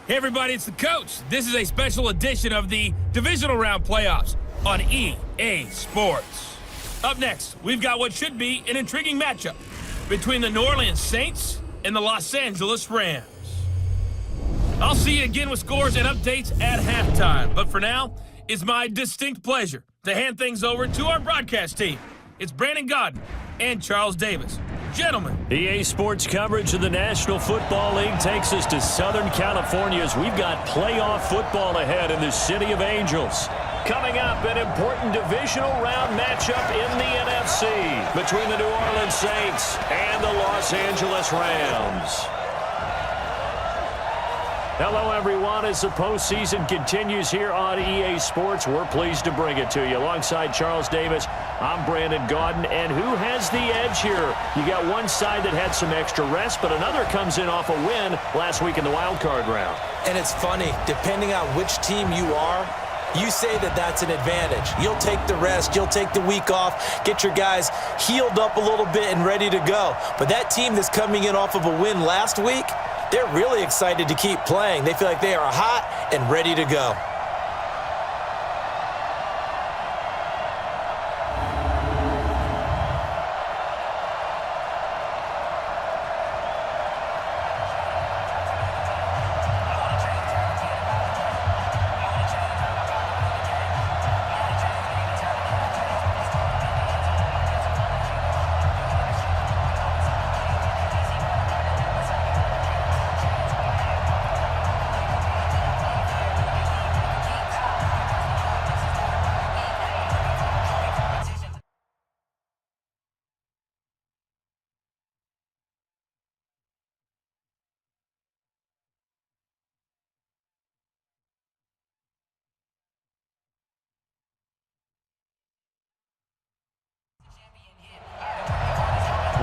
Hey everybody, it's the coach. This is a special edition of the Divisional Round Playoffs on EA Sports. Up next, we've got what should be an intriguing matchup between the New Orleans Saints and the Los Angeles Rams. I'll see you again with scores and updates at halftime, but for now, it's my distinct pleasure to hand things over to our broadcast team. It's Brandon Godden and Charles Davis. Gentlemen. EA Sports coverage of the National Football League takes us to Southern California as we've got playoff football ahead in the City of Angels. Coming up, an important divisional round matchup in the NFC between the New Orleans Saints and the Los Angeles Rams. Hello, everyone. As the postseason continues here on EA Sports, we're pleased to bring it to you. Alongside Charles Davis, I'm Brandon Godden. And who has the edge here? You got one side that had some extra rest, but another comes in off a win last week in the wild card round. And it's funny, depending on which team you are, you say that that's an advantage. You'll take the rest, you'll take the week off, get your guys healed up a little bit and ready to go. But that team that's coming in off of a win last week, they're really excited to keep playing. They feel like they are hot and ready to go.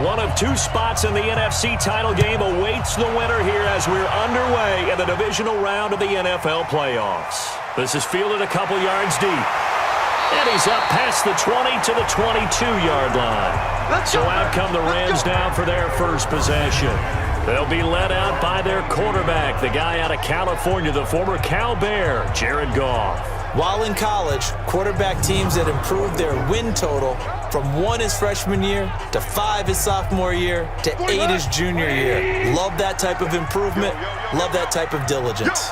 One of two spots in the NFC title game awaits the winner here as we're underway in the divisional round of the NFL playoffs. This is fielded a couple yards deep. And he's up past the 20 to the 22-yard line. So out come the Rams now for their first possession. They'll be led out by their quarterback, the guy out of California, the former Cal Bear, Jared Goff. While in college, quarterback teams that improved their win total from 1 his freshman year to 5 his sophomore year to 8 his junior year. Love that type of improvement. Love that type of diligence.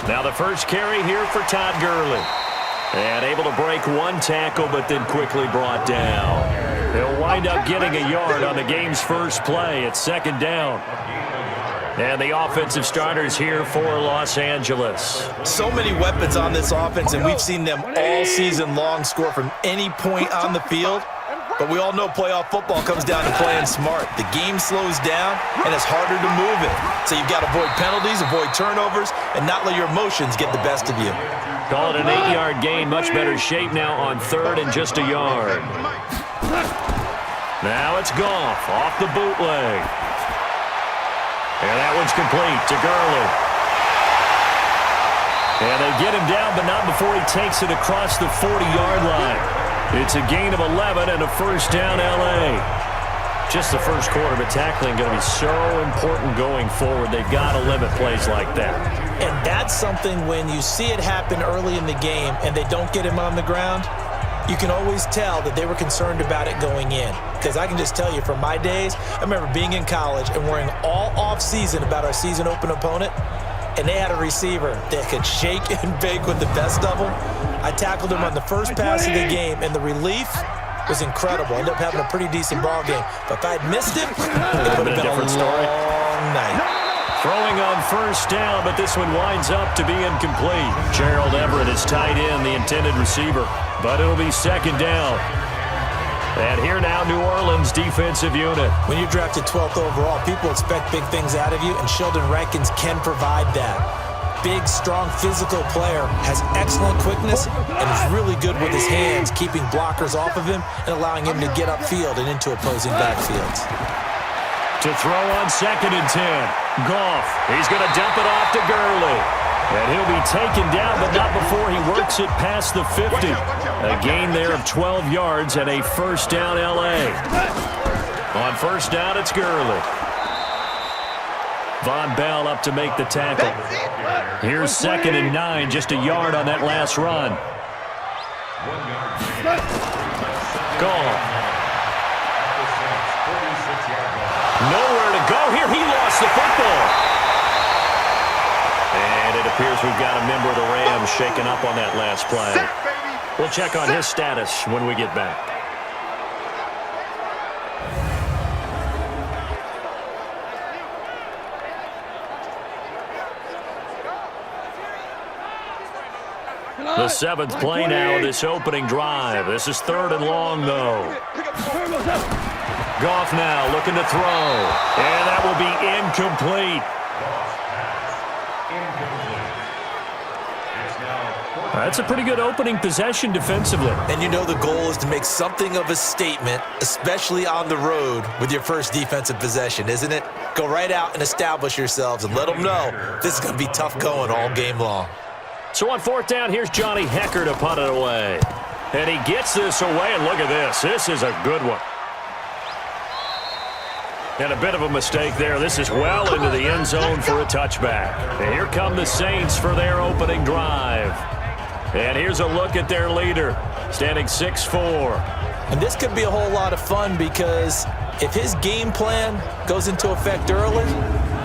Now the first carry here for Todd Gurley. And able to break one tackle, but then quickly brought down. He'll wind up getting a yard on the game's first play. It's second down. And the offensive starters here for Los Angeles. So many weapons on this offense, and we've seen them all season long score from any point on the field. But we all know playoff football comes down to playing smart. The game slows down, and it's harder to move it. So you've got to avoid penalties, avoid turnovers, and not let your emotions get the best of you. Call it an 8-yard gain. Much better shape now on third and just a yard. Now it's Goff off the bootleg. And that one's complete to Gurley. And they get him down, but not before he takes it across the 40-yard line. It's a gain of 11 and a first down, L.A. Just the first quarter, but tackling going to be so important going forward. They've got to limit plays like that. And that's something when you see it happen early in the game and they don't get him on the ground, you can always tell that they were concerned about it going in. Because I can just tell you from my days, I remember being in college and worrying all off-season about our season open opponent, and they had a receiver that could shake and bake with the best of them. I tackled him on the first pass of the game, and the relief was incredible. I ended up having a pretty decent ball game. But if I had missed him, it would have been a long night. Throwing on first down, but this one winds up to be incomplete. Gerald Everett is tied in, the intended receiver. But it'll be second down. And here now, New Orleans defensive unit. When you're drafted 12th overall, people expect big things out of you, and Sheldon Rankins can provide that. Big, strong, physical player, has excellent quickness, and is really good with his hands, keeping blockers off of him and allowing him to get upfield and into opposing backfields. To throw on second and 10. Goff, he's going to dump it off to Gurley. And he'll be taken down, but not before he works it past the 50. A gain there of 12 yards and a first down, L.A. On first down, it's Gurley. Von Bell up to make the tackle. Here's 2nd and 9, just a yard on that last run. Gone. Nowhere to go here. He lost the football. And it appears we've got a member of the Rams shaken up on that last play. We'll check on his status when we get back. The 7th play now of this opening drive. This is 3rd and long, though. Goff now looking to throw. And that will be incomplete. That's a pretty good opening possession defensively. And you know the goal is to make something of a statement, especially on the road with your first defensive possession, isn't it? Go right out and establish yourselves and let them know this is going to be tough going all game long. So on 4th down, here's Johnny Hecker to punt it away. And he gets this away, and look at this. This is a good one. And a bit of a mistake there. This is well into the end zone for a touchback. And here come the Saints for their opening drive. And here's a look at their leader, standing 6'4". And this could be a whole lot of fun because if his game plan goes into effect early,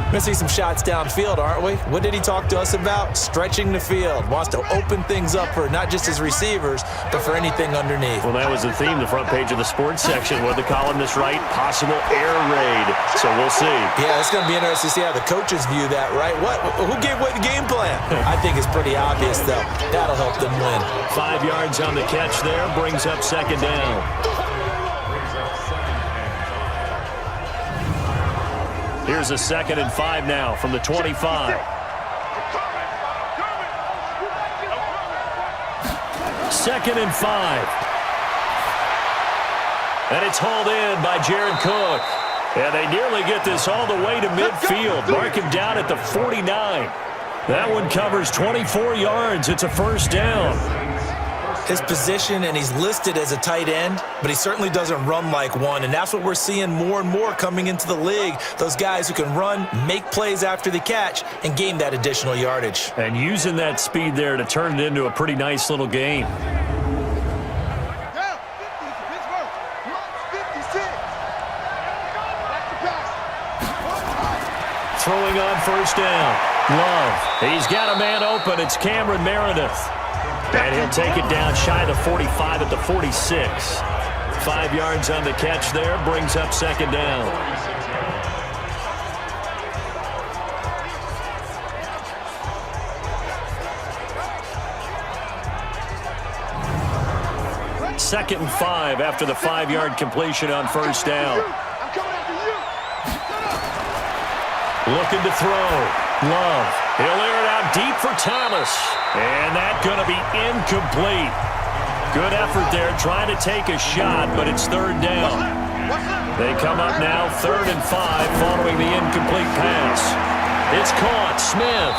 we're going to see some shots downfield, aren't we? What did he talk to us about? Stretching the field. Wants to open things up for not just his receivers, but for anything underneath. Well, that was the theme, the front page of the sports section. What the columnist write? Possible air raid. So we'll see. Yeah, it's going to be interesting to see how the coaches view that, right? Who gave away the game plan? I think it's pretty obvious, though. That'll help them win. 5 yards on the catch there. Brings up 2nd down. Here's a 2nd and 5 now from the 25. 2nd and 5. And it's hauled in by Jared Cook. And they nearly get this all the way to midfield. Mark him down at the 49. That one covers 24 yards. It's a 1st down. His position, and he's listed as a tight end, but he certainly doesn't run like one, and that's what we're seeing more and more coming into the league. Those guys who can run, make plays after the catch, and gain that additional yardage. And using that speed there to turn it into a pretty nice little game. Throwing on 1st down. Love. He's got a man open. It's Cameron Meredith. And he'll take it down shy of the 45 at the 46. 5 yards on the catch there. Brings up 2nd down. Second and 5 after the 5-yard completion on 1st down. Looking to throw. Love. He'll air it out deep for Thomas. And that's going to be incomplete. Good effort there trying to take a shot, but it's 3rd down. They come up now 3rd and 5 following the incomplete pass. It's caught. Smith.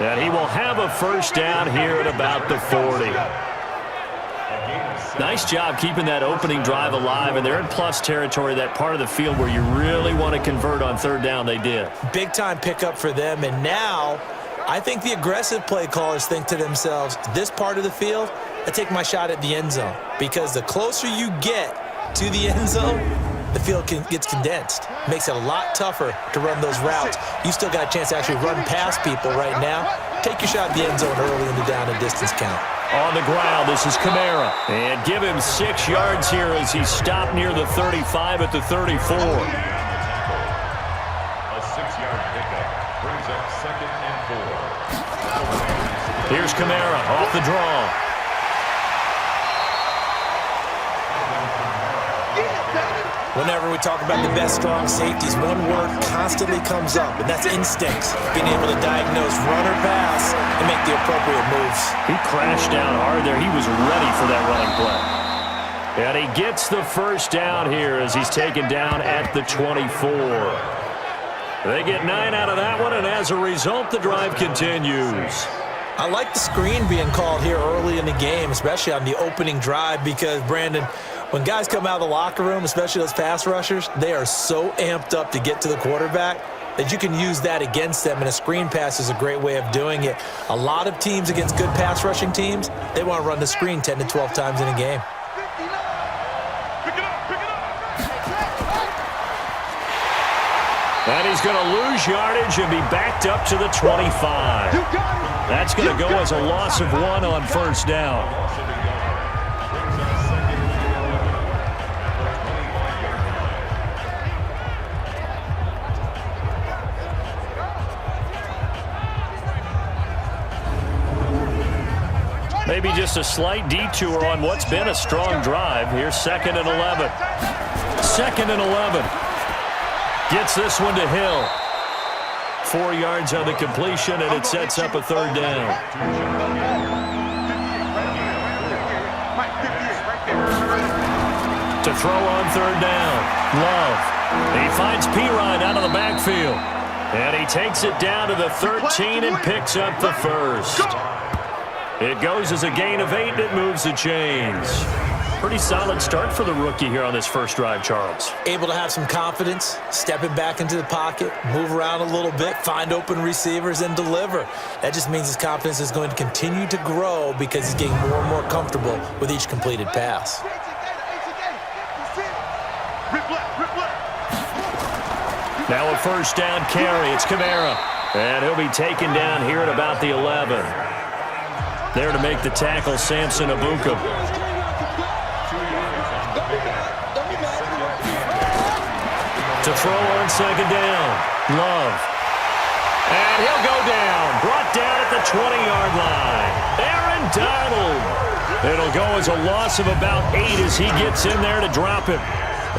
And he will have a 1st down here at about the 40. Nice job keeping that opening drive alive, and they're in plus territory, that part of the field where you really want to convert on 3rd down. They did. Big-time pickup for them, and now I think the aggressive play callers think to themselves, this part of the field, I take my shot at the end zone, because the closer you get to the end zone, the field gets condensed. Makes it a lot tougher to run those routes. You still got a chance to actually run past people right now. Take your shot at the end zone early in the down and distance count. On the ground, this is Kamara. And give him 6 yards here as he stopped near the 35 at the 34. A 6-yard pickup brings up 2nd and 4. Here's Kamara off the draw. Whenever we talk about the best strong safeties, one word constantly comes up, and that's instincts. Being able to diagnose run or pass and make the appropriate moves. He crashed down hard there. He was ready for that running play. And he gets the 1st down here as he's taken down at the 24. They get 9 out of that one, and as a result, the drive continues. I like the screen being called here early in the game, especially on the opening drive, because, Brandon, when guys come out of the locker room, especially those pass rushers, they are so amped up to get to the quarterback that you can use that against them, and a screen pass is a great way of doing it. A lot of teams against good pass rushing teams, they want to run the screen 10 to 12 times in a game. And he's going to lose yardage and be backed up to the 25. That's going to go as a loss of 1 on first down. Maybe just a slight detour on what's been a strong drive. Here's 2nd and 11. 2nd and 11. Gets this one to Hill. 4 yards on the completion, and it sets up a 3rd down. To throw on 3rd down. Love. He finds Pirine out of the backfield. And he takes it down to the 13 and picks up the first. It goes as a gain of 8, and it moves the chains. Pretty solid start for the rookie here on this first drive, Charles. Able to have some confidence, stepping back into the pocket, move around a little bit, find open receivers, and deliver. That just means his confidence is going to continue to grow because he's getting more and more comfortable with each completed pass. Now a first down carry. It's Kamara. And he'll be taken down here at about the 11. There to make the tackle, Samson Abuka. To throw on 2nd down. Love. And he'll go down. Brought down at the 20-yard line. Aaron Donald. It'll go as a loss of about 8 as he gets in there to drop it.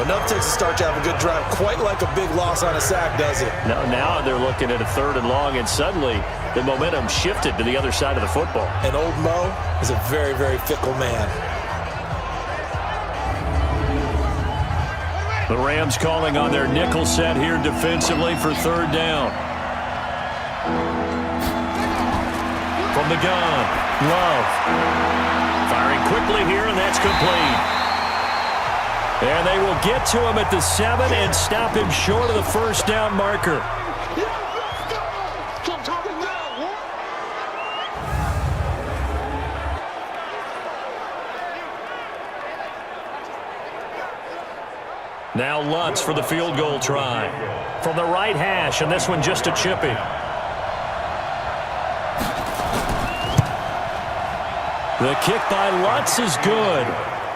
Enough takes to start to have a good drive. Quite like a big loss on a sack, does it? Now they're looking at a 3rd and long, and suddenly the momentum shifted to the other side of the football. And old Mo is a very, very fickle man. The Rams calling on their nickel set here defensively for 3rd down. From the gun, Love. Firing quickly here, and that's complete. And they will get to him at the 7 and stop him short of the first down marker. Now Lutz for the field goal try. From the right hash, and this one just a chippy. The kick by Lutz is good.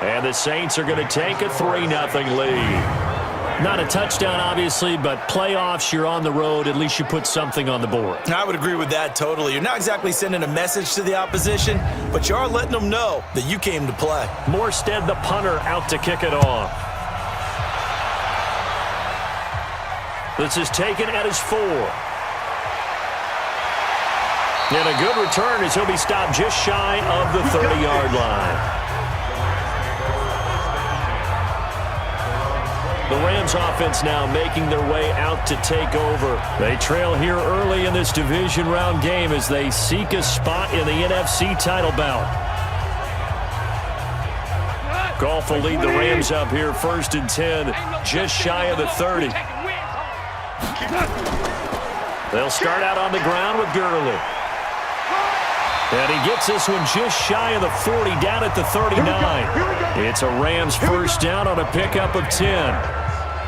And the Saints are going to take a 3-0 lead. Not a touchdown, obviously, but playoffs, you're on the road. At least you put something on the board. I would agree with that totally. You're not exactly sending a message to the opposition, but you are letting them know that you came to play. Morstead, the punter, out to kick it off. This is taken at his 4. And a good return as he'll be stopped just shy of the 30-yard line. The Rams offense now making their way out to take over. They trail here early in this division round game as they seek a spot in the NFC title bout. Goff will lead the Rams up here 1st and 10, just shy of the 30. They'll start out on the ground with Gurley. And he gets this one just shy of the 40, down at the 39. It's a Rams first down on a pickup of 10.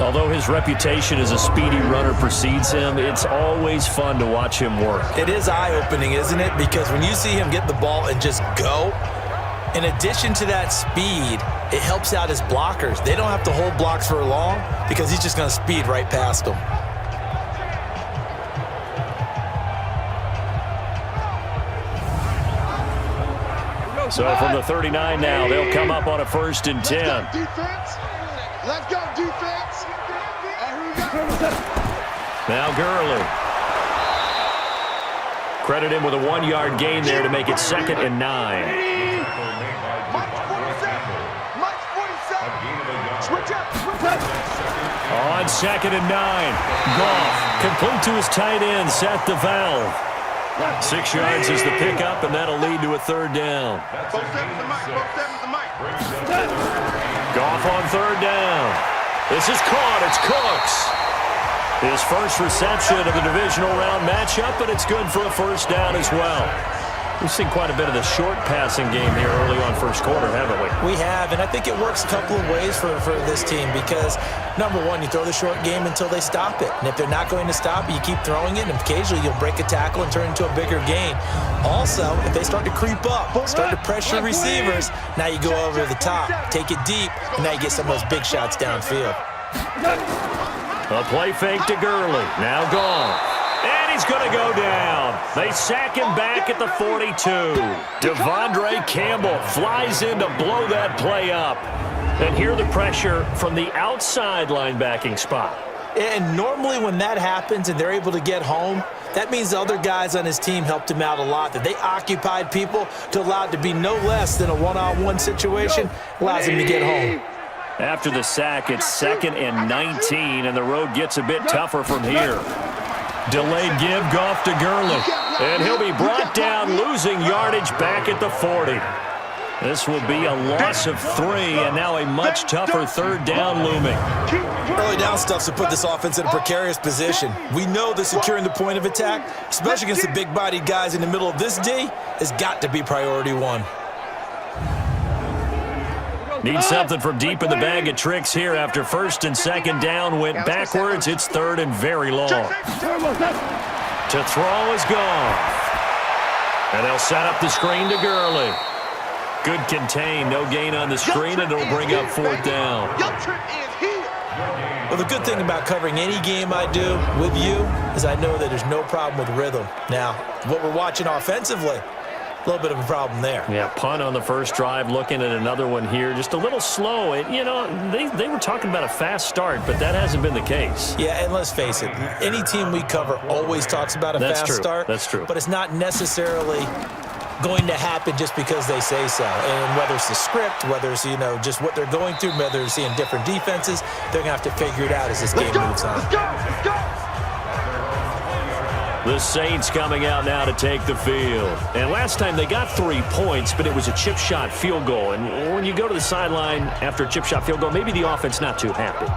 Although his reputation as a speedy runner precedes him, it's always fun to watch him work. It is eye-opening, isn't it? Because when you see him get the ball and just go, in addition to that speed, it helps out his blockers. They don't have to hold blocks for long because he's just going to speed right past them. So from the 39 now, they'll come up on a 1st and 10. Let's go, defense. Now Gurley. Credit him with a 1-yard gain there to make it 2nd and 9. On 2nd and 9. Goff complete to his tight end, Seth DeValve. 6 yards is the pickup, and that'll lead to a third down. Goff on third down. This is caught. It's Cooks. His first reception of the divisional round matchup, but it's good for a first down as well. We've seen quite a bit of the short passing game here early on first quarter, haven't we? We have, and I think it works a couple of ways for this team because, number one, you throw the short game until they stop it. And if they're not going to stop it, you keep throwing it, and occasionally you'll break a tackle and turn into a bigger gain. Also, if they start to creep up, start to pressure receivers, now you go over the top, take it deep, and now you get some of those big shots downfield. A play fake to Gurley. Now gone. And he's going to go down. They sack him back at the 42. Devondre Campbell flies in to blow that play up. And hear the pressure from the outside linebacking spot. And normally when that happens and they're able to get home, that means the other guys on his team helped him out a lot, that they occupied people to allow it to be no less than a one-on-one situation, allows him to get home. After the sack, it's 2nd and 19, and the road gets a bit tougher from here. Delayed give, Goff to Gurley. And he'll be brought down, losing yardage back at the 40. This will be a loss of 3, and now a much tougher third down looming. Early down stuff's to put this offense in a precarious position. We know that securing the point of attack, especially against the big-bodied guys in the middle of this D, has got to be priority 1. Need something from deep in the bag of tricks here after 1st and 2nd down went backwards. It's 3rd and very long. To throw is gone. And they'll set up the screen to Gurley. Good contain, no gain on the screen, and it'll bring up 4th down. Well, the good thing about covering any game I do with you is I know that there's no problem with rhythm. Now, what we're watching offensively, a little bit of a problem there. Yeah, punt on the first drive, looking at another one here. Just a little slow. You know, they were talking about a fast start, but that hasn't been the case. Yeah, and let's face it, any team we cover always talks about a fast start. That's true. But it's not necessarily going to happen just because they say so. And whether it's the script, whether it's, just what they're going through, whether they're seeing different defenses, they're going to have to figure it out as this game moves on. Let's go! The Saints coming out now to take the field. And last time they got 3 points, but it was a chip shot field goal. And when you go to the sideline after a chip shot field goal, maybe the offense not too happy.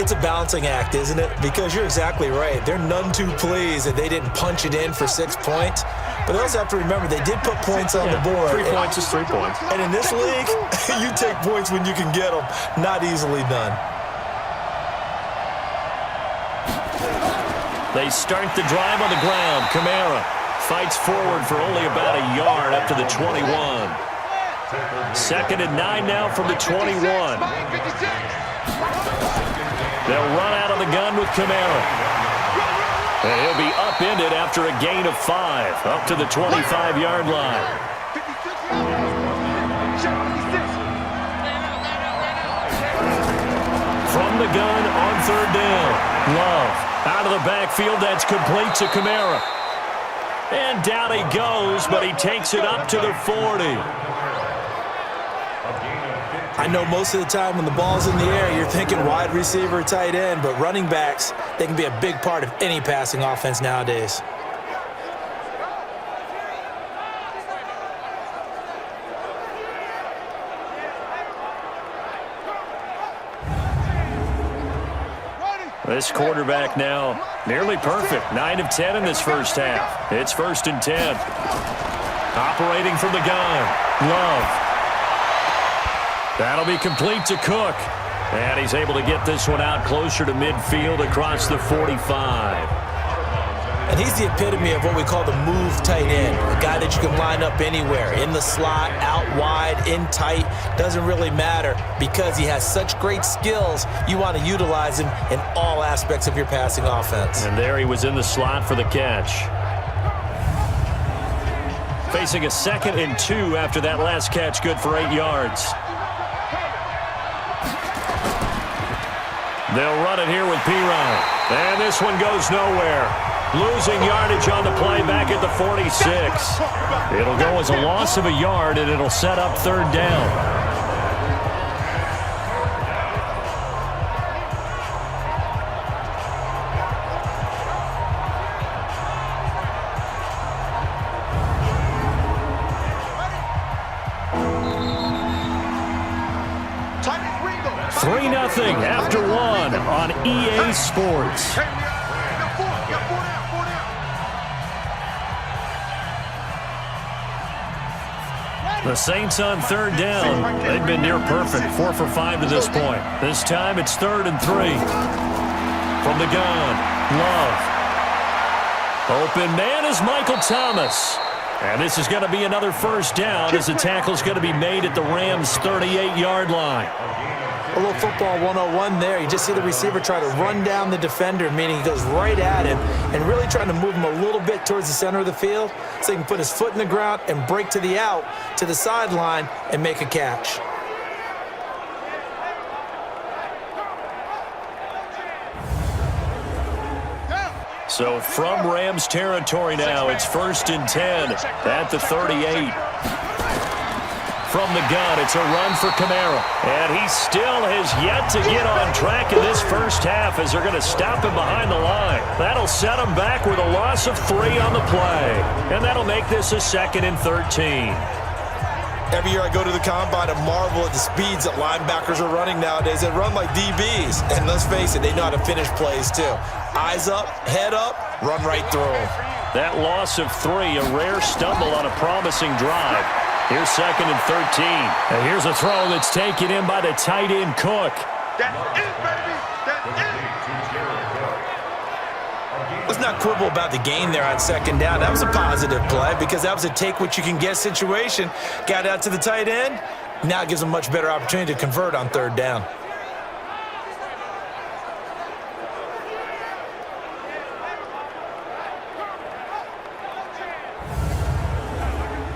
It's a balancing act, isn't it? Because you're exactly right. They're none too pleased that they didn't punch it in for 6 points. But they also have to remember they did put points on the board. 3 points is 3 points. And in this league, you take points when you can get them. Not easily done. They start the drive on the ground. Kamara fights forward for only about a yard up to the 21. 2nd and 9 now from the 21. They'll run out of the gun with Kamara. And he'll be upended after a gain of 5, up to the 25-yard line. From the gun on 3rd down. Love. Out of the backfield, that's complete to Kamara. And down he goes, but he takes it up to the 40. I know most of the time when the ball's in the air, you're thinking wide receiver, tight end, but running backs, they can be a big part of any passing offense nowadays. This quarterback now nearly perfect. 9 of 10 in this first half. It's 1st and 10. Operating from the gun. Love. That'll be complete to Cook. And he's able to get this one out closer to midfield across the 45. And he's the epitome of what we call the move tight end. A guy that you can line up anywhere. In the slot, out wide, in tight. Doesn't really matter because he has such great skills. You want to utilize him in all aspects of your passing offense. And there he was in the slot for the catch. Facing a 2nd and 2 after that last catch, good for 8 yards. They'll run it here with P-Ryan. And this one goes nowhere. Losing yardage on the play back at the 46. It'll go as a loss of a yard, and it'll set up 3rd down. 3-0 after one on EA Sports. The Saints on third down. They've been near perfect, 4 for 5 to this point. This time it's 3rd and 3. From the gun, Love. Open man is Michael Thomas. And this is going to be another first down as the tackle's going to be made at the Rams' 38-yard line. A little football 101 there. You just see the receiver try to run down the defender, meaning he goes right at him and really trying to move him a little bit towards the center of the field so he can put his foot in the ground and break to the out, to the sideline, and make a catch. So from Rams territory now, it's 1st and 10 at the 38. From the gun, it's a run for Kamara. And he still has yet to get on track in this first half as they're going to stop him behind the line. That'll set him back with a loss of 3 on the play. And that'll make this a 2nd and 13. Every year I go to the combine and marvel at the speeds that linebackers are running nowadays. They run like DBs. And let's face it, they know how to finish plays too. Eyes up, head up, run right through them. That loss of 3, a rare stumble on a promising drive. Here's 2nd and 13. And here's a throw that's taken in by the tight end Cook. That's it, baby. That's it. Let's not quibble about the gain there on 2nd down. That was a positive play because that was a take-what-you-can-get situation. Got out to the tight end. Now it gives them a much better opportunity to convert on 3rd down.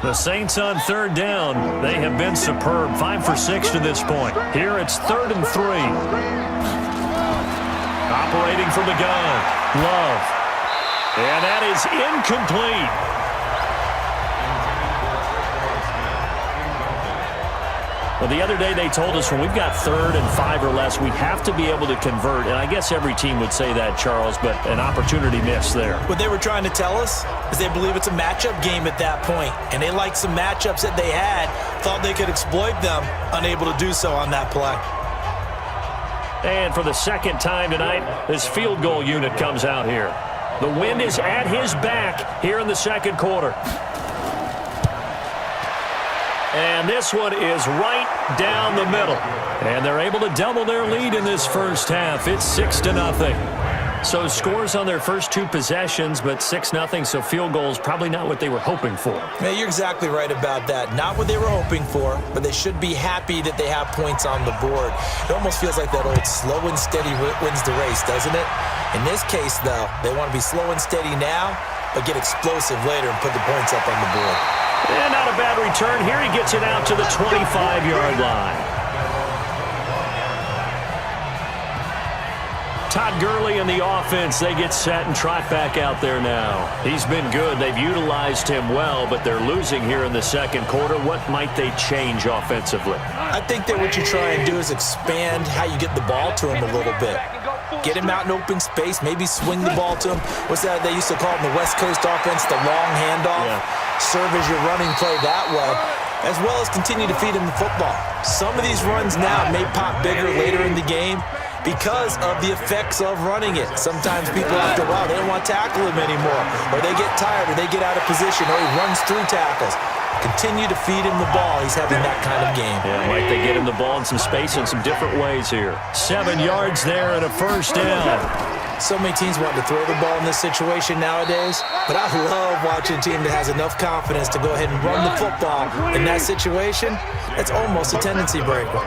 The Saints on 3rd down. They have been superb. 5 for 6 to this point. Here it's 3rd and 3. Operating from the gun. Love. And that is incomplete. Well, the other day they told us when we've got 3rd and 5 or less, we have to be able to convert. And I guess every team would say that, Charles, but an opportunity missed there. What they were trying to tell us is they believe it's a matchup game at that point. And they liked some matchups that they had, thought they could exploit them, unable to do so on that play. And for the 2nd time tonight, this field goal unit comes out here. The wind is at his back here in the 2nd quarter. And this one is right down the middle. And they're able to double their lead in this first half. It's 6-0. So scores on their first 2 possessions, but 6-0, so field goals probably not what they were hoping for. Man, you're exactly right about that. Not what they were hoping for, but they should be happy that they have points on the board. It almost feels like that old slow and steady wins the race, doesn't it? In this case, though, they want to be slow and steady now, but get explosive later and put the points up on the board. And not a bad return. Here he gets it out to the 25-yard line. Todd Gurley and the offense, they get set and trot back out there now. He's been good. They've utilized him well, but they're losing here in the 2nd quarter. What might they change offensively? I think that what you try and do is expand how you get the ball to him a little bit. Get him out in open space, maybe swing the ball to him. What's that they used to call it in the West Coast offense, the long handoff? Yeah. Serve as your running play that way, as well as continue to feed him the football. Some of these runs now may pop bigger later in the game because of the effects of running it. Sometimes people, after a while, they don't want to tackle him anymore, or they get tired, or they get out of position, or he runs through tackles. Continue to feed him the ball. He's having that kind of game. Yeah, might they get him the ball in some space in some different ways here. 7 yards there and a first down. So many teams want to throw the ball in this situation nowadays, but I love watching a team that has enough confidence to go ahead and run the football in that situation. It's almost a tendency breaker.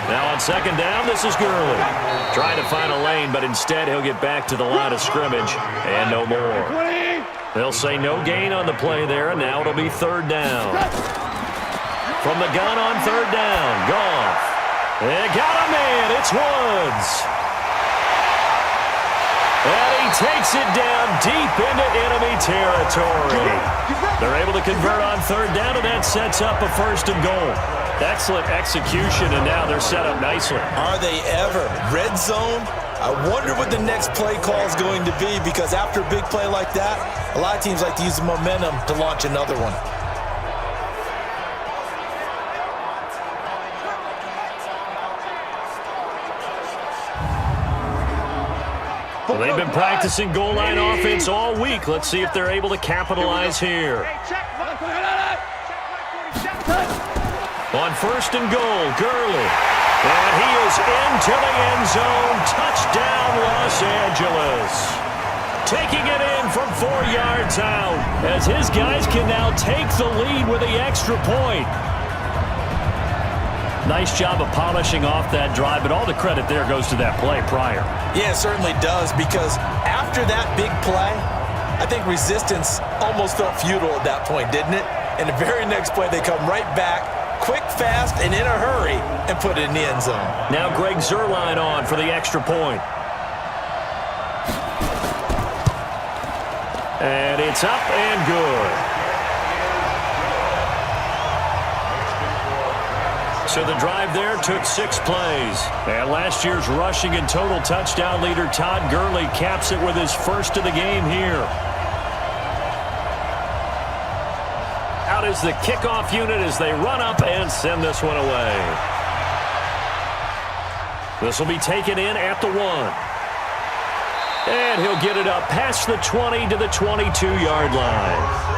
Now on 2nd down, this is Gurley. Trying to find a lane, but instead he'll get back to the line of scrimmage and no more. They'll say no gain on the play there, and now it'll be 3rd down. From the gun on 3rd down, Goff. They got a man. It's Woods. And he takes it down deep into enemy territory. They're able to convert on 3rd down, and that sets up a 1st and goal. Excellent execution, and now they're set up nicely. Are they ever? Red zone? I wonder what the next play call is going to be, because after a big play like that, a lot of teams like to use the momentum to launch another one. They've been practicing goal line offense all week. Let's see if they're able to capitalize here. On first and goal, Gurley. And he is into the end zone. Touchdown, Los Angeles. Taking it in from 4 yards out as his guys can now take the lead with the extra point. Nice job of polishing off that drive, but all the credit there goes to that play prior. Yeah, it certainly does, because after that big play, I think resistance almost felt futile at that point, didn't it? And the very next play, they come right back, quick, fast, and in a hurry, and put it in the end zone. Now Greg Zuerlein on for the extra point. And it's up and good. So the drive there took 6 plays. And last year's rushing and total touchdown leader Todd Gurley caps it with his first of the game here. Out is the kickoff unit as they run up and send this one away. This will be taken in at the 1. And he'll get it up past the 20 to the 22-yard line.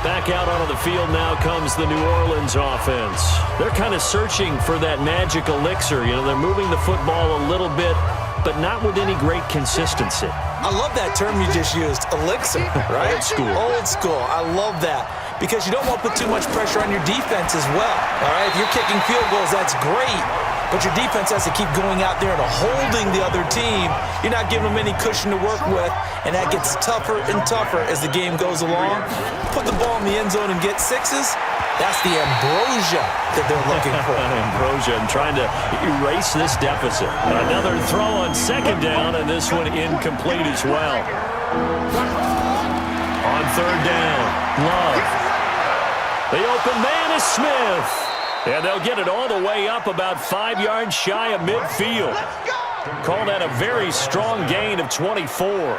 Back out onto the field now comes the New Orleans offense. They're kind of searching for that magic elixir. You know, they're moving the football a little bit, but not with any great consistency. I love that term you just used, elixir, right? Old school. Old school. I love that, because you don't want to put too much pressure on your defense as well. All right, if you're kicking field goals, that's great, but your defense has to keep going out there and holding the other team. You're not giving them any cushion to work with, and that gets tougher and tougher as the game goes along. Put the ball in the end zone and get 6s. That's the ambrosia that they're looking for. Ambrosia and trying to erase this deficit. Another throw on second down, and this one incomplete as well. On third down, Love. The open man is Smith. And they'll get it all the way up about 5 yards shy of midfield. Call that a very strong gain of 24.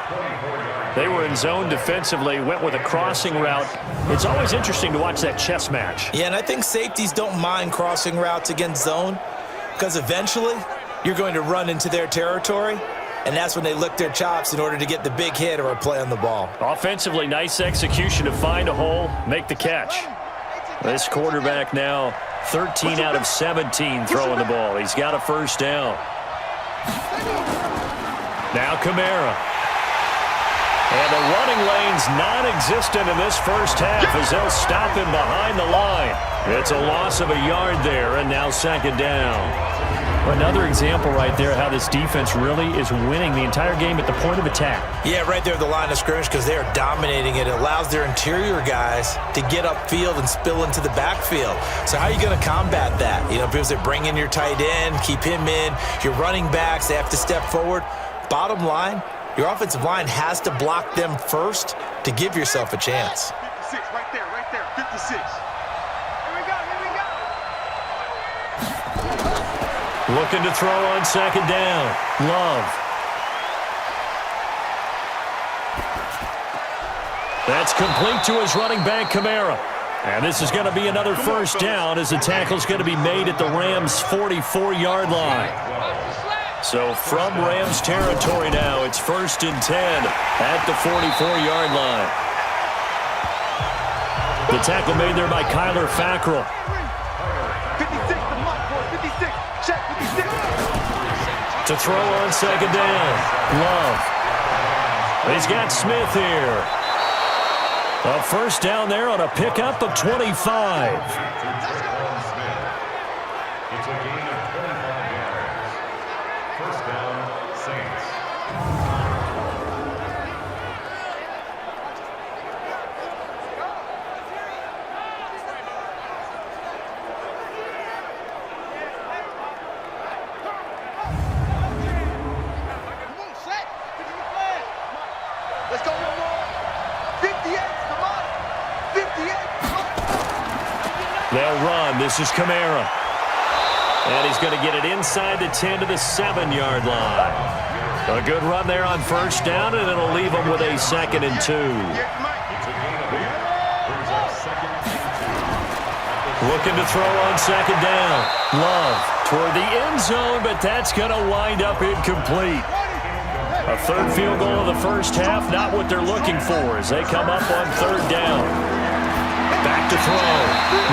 They were in zone defensively, went with a crossing route. It's always interesting to watch that chess match. Yeah, and I think safeties don't mind crossing routes against zone, because eventually you're going to run into their territory, and that's when they lick their chops in order to get the big hit or a play on the ball. Offensively, nice execution to find a hole, make the catch. This quarterback now 13 out of 17 throwing the ball. He's got a first down. Now Kamara. And the running lane's non-existent in this first half as they'll stop him behind the line. It's a loss of a yard there, and now second down. Another example right there how this defense really is winning the entire game at the point of attack. Yeah, right there at the line of scrimmage, because they are dominating it. It allows their interior guys to get upfield and spill into the backfield. So how are you going to combat that? You know, because they bring in your tight end, keep him in. Your running backs, they have to step forward. Bottom line, your offensive line has to block them first to give yourself a chance. 56, right there, 56. Looking to throw on second down. Love. That's complete to his running back, Kamara. And this is going to be another first down as the tackle's going to be made at the Rams' 44-yard line. So from Rams territory now, it's 1st and 10 at the 44-yard line. The tackle made there by Kyler Fackrell. 56, the mark for 56. Check 56. To throw on second down. Love. He's got Smith here. A first down there on a pickup of 25. It's a gain of 25 yards. First down, Saints. Let's go one more. 58, come on. 58. They'll run. This is Kamara. And he's going to get it inside the 10 to the 7-yard line. A good run there on first down, and it'll leave them with a 2nd and 2. Looking to throw on second down. Love. toward the end zone, but that's going to wind up incomplete. A third field goal of the first half, not what they're looking for as they come up on third down. Back to throw.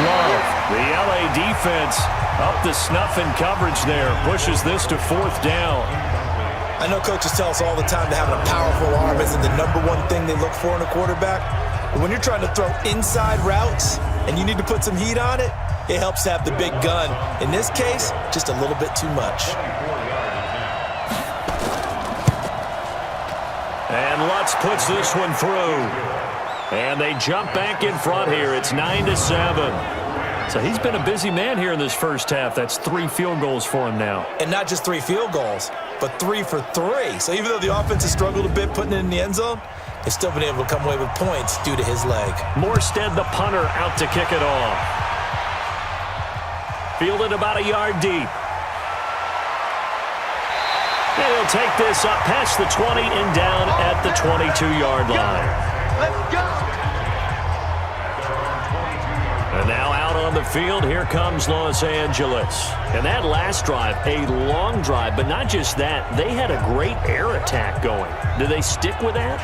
Love. The LA defense up the snuff in coverage there. Pushes this to fourth down. I know coaches tell us all the time that having a powerful arm isn't the number one thing they look for in a quarterback. But when you're trying to throw inside routes and you need to put some heat on it, it helps to have the big gun. In this case, just a little bit too much. And Lutz puts this one through. And they jump back in front here. It's 9-7. So he's been a busy man here in this first half. That's 3 field goals for him now. And not just 3 field goals, but 3 for 3. So even though the offense has struggled a bit putting it in the end zone, they've still been able to come away with points due to his leg. Morstead, the punter, out to kick it off. Fielded about a yard deep. And he'll take this up past the 20 and down at the 22-yard line. Let's go. And now out on the field, here comes Los Angeles. And that last drive, a long drive, but not just that. They had a great air attack going. Do they stick with that?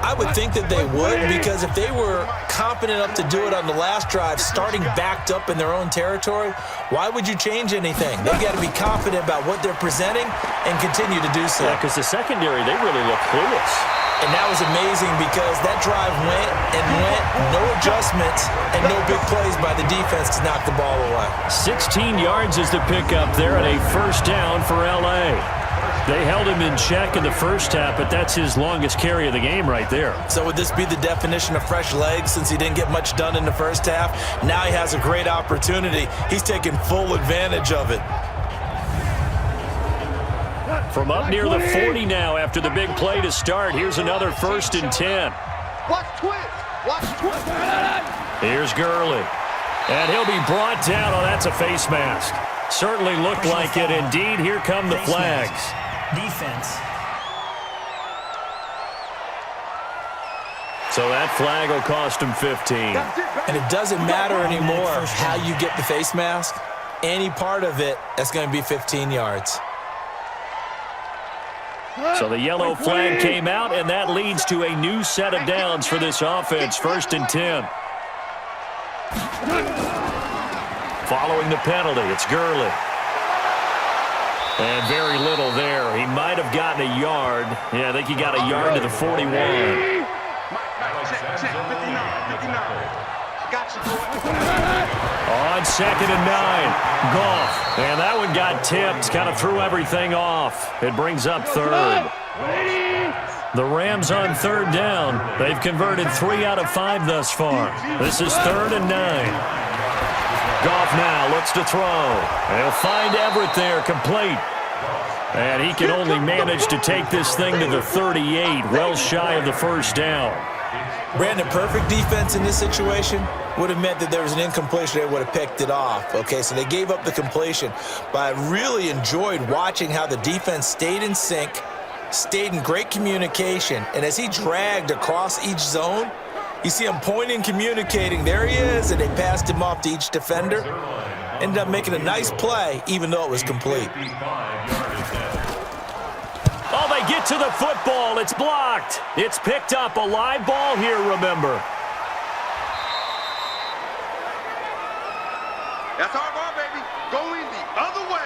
I would think that they would, because if they were confident enough to do it on the last drive, starting backed up in their own territory, why would you change anything? They've got to be confident about what they're presenting and continue to do so. Yeah, because the secondary, they really look clueless. And that was amazing because that drive went and went, no adjustments, and no big plays by the defense to knock the ball away. 16 yards is the pickup there, and a first down for L.A. They held him in check in the first half, but that's his longest carry of the game right there. So would this be the definition of fresh legs since he didn't get much done in the first half? Now he has a great opportunity. He's taking full advantage of it. From up near the 40 now after the big play to start, here's another 1st and 10. Watch twist. Watch twist. Here's Gurley. And he'll be brought down. Oh, that's a face mask. Certainly looked like it. Indeed, here come the flags. Defense. So that flag will cost him 15. And it doesn't matter anymore how you get the face mask. Any part of it, that's going to be 15 yards. So the yellow flag came out, and that leads to a new set of downs for this offense. 1st and 10. Following the penalty, it's Gurley. And very little there. He might have gotten a yard. Yeah, I think he got a yard to the 41. On 2nd and 9, Goff. And that one got tipped, kind of threw everything off. It brings up 3rd. The Rams on 3rd down. They've converted 3 out of 5 thus far. This is 3rd and 9. Goff now looks to throw. He'll find Everett there, complete. And he can only manage to take this thing to the 38, well shy of the first down. Brandon, perfect defense in this situation would have meant that there was an incompletion. They would have picked it off. Okay, so they gave up the completion. But I really enjoyed watching how the defense stayed in sync, stayed in great communication, and as he dragged across each zone, you see him pointing, communicating. There he is, and they passed him off to each defender. Ended up making a nice play, even though it was complete. Oh, they get to the football. It's blocked. It's picked up. A live ball here, remember. That's our ball, baby. Going the other way.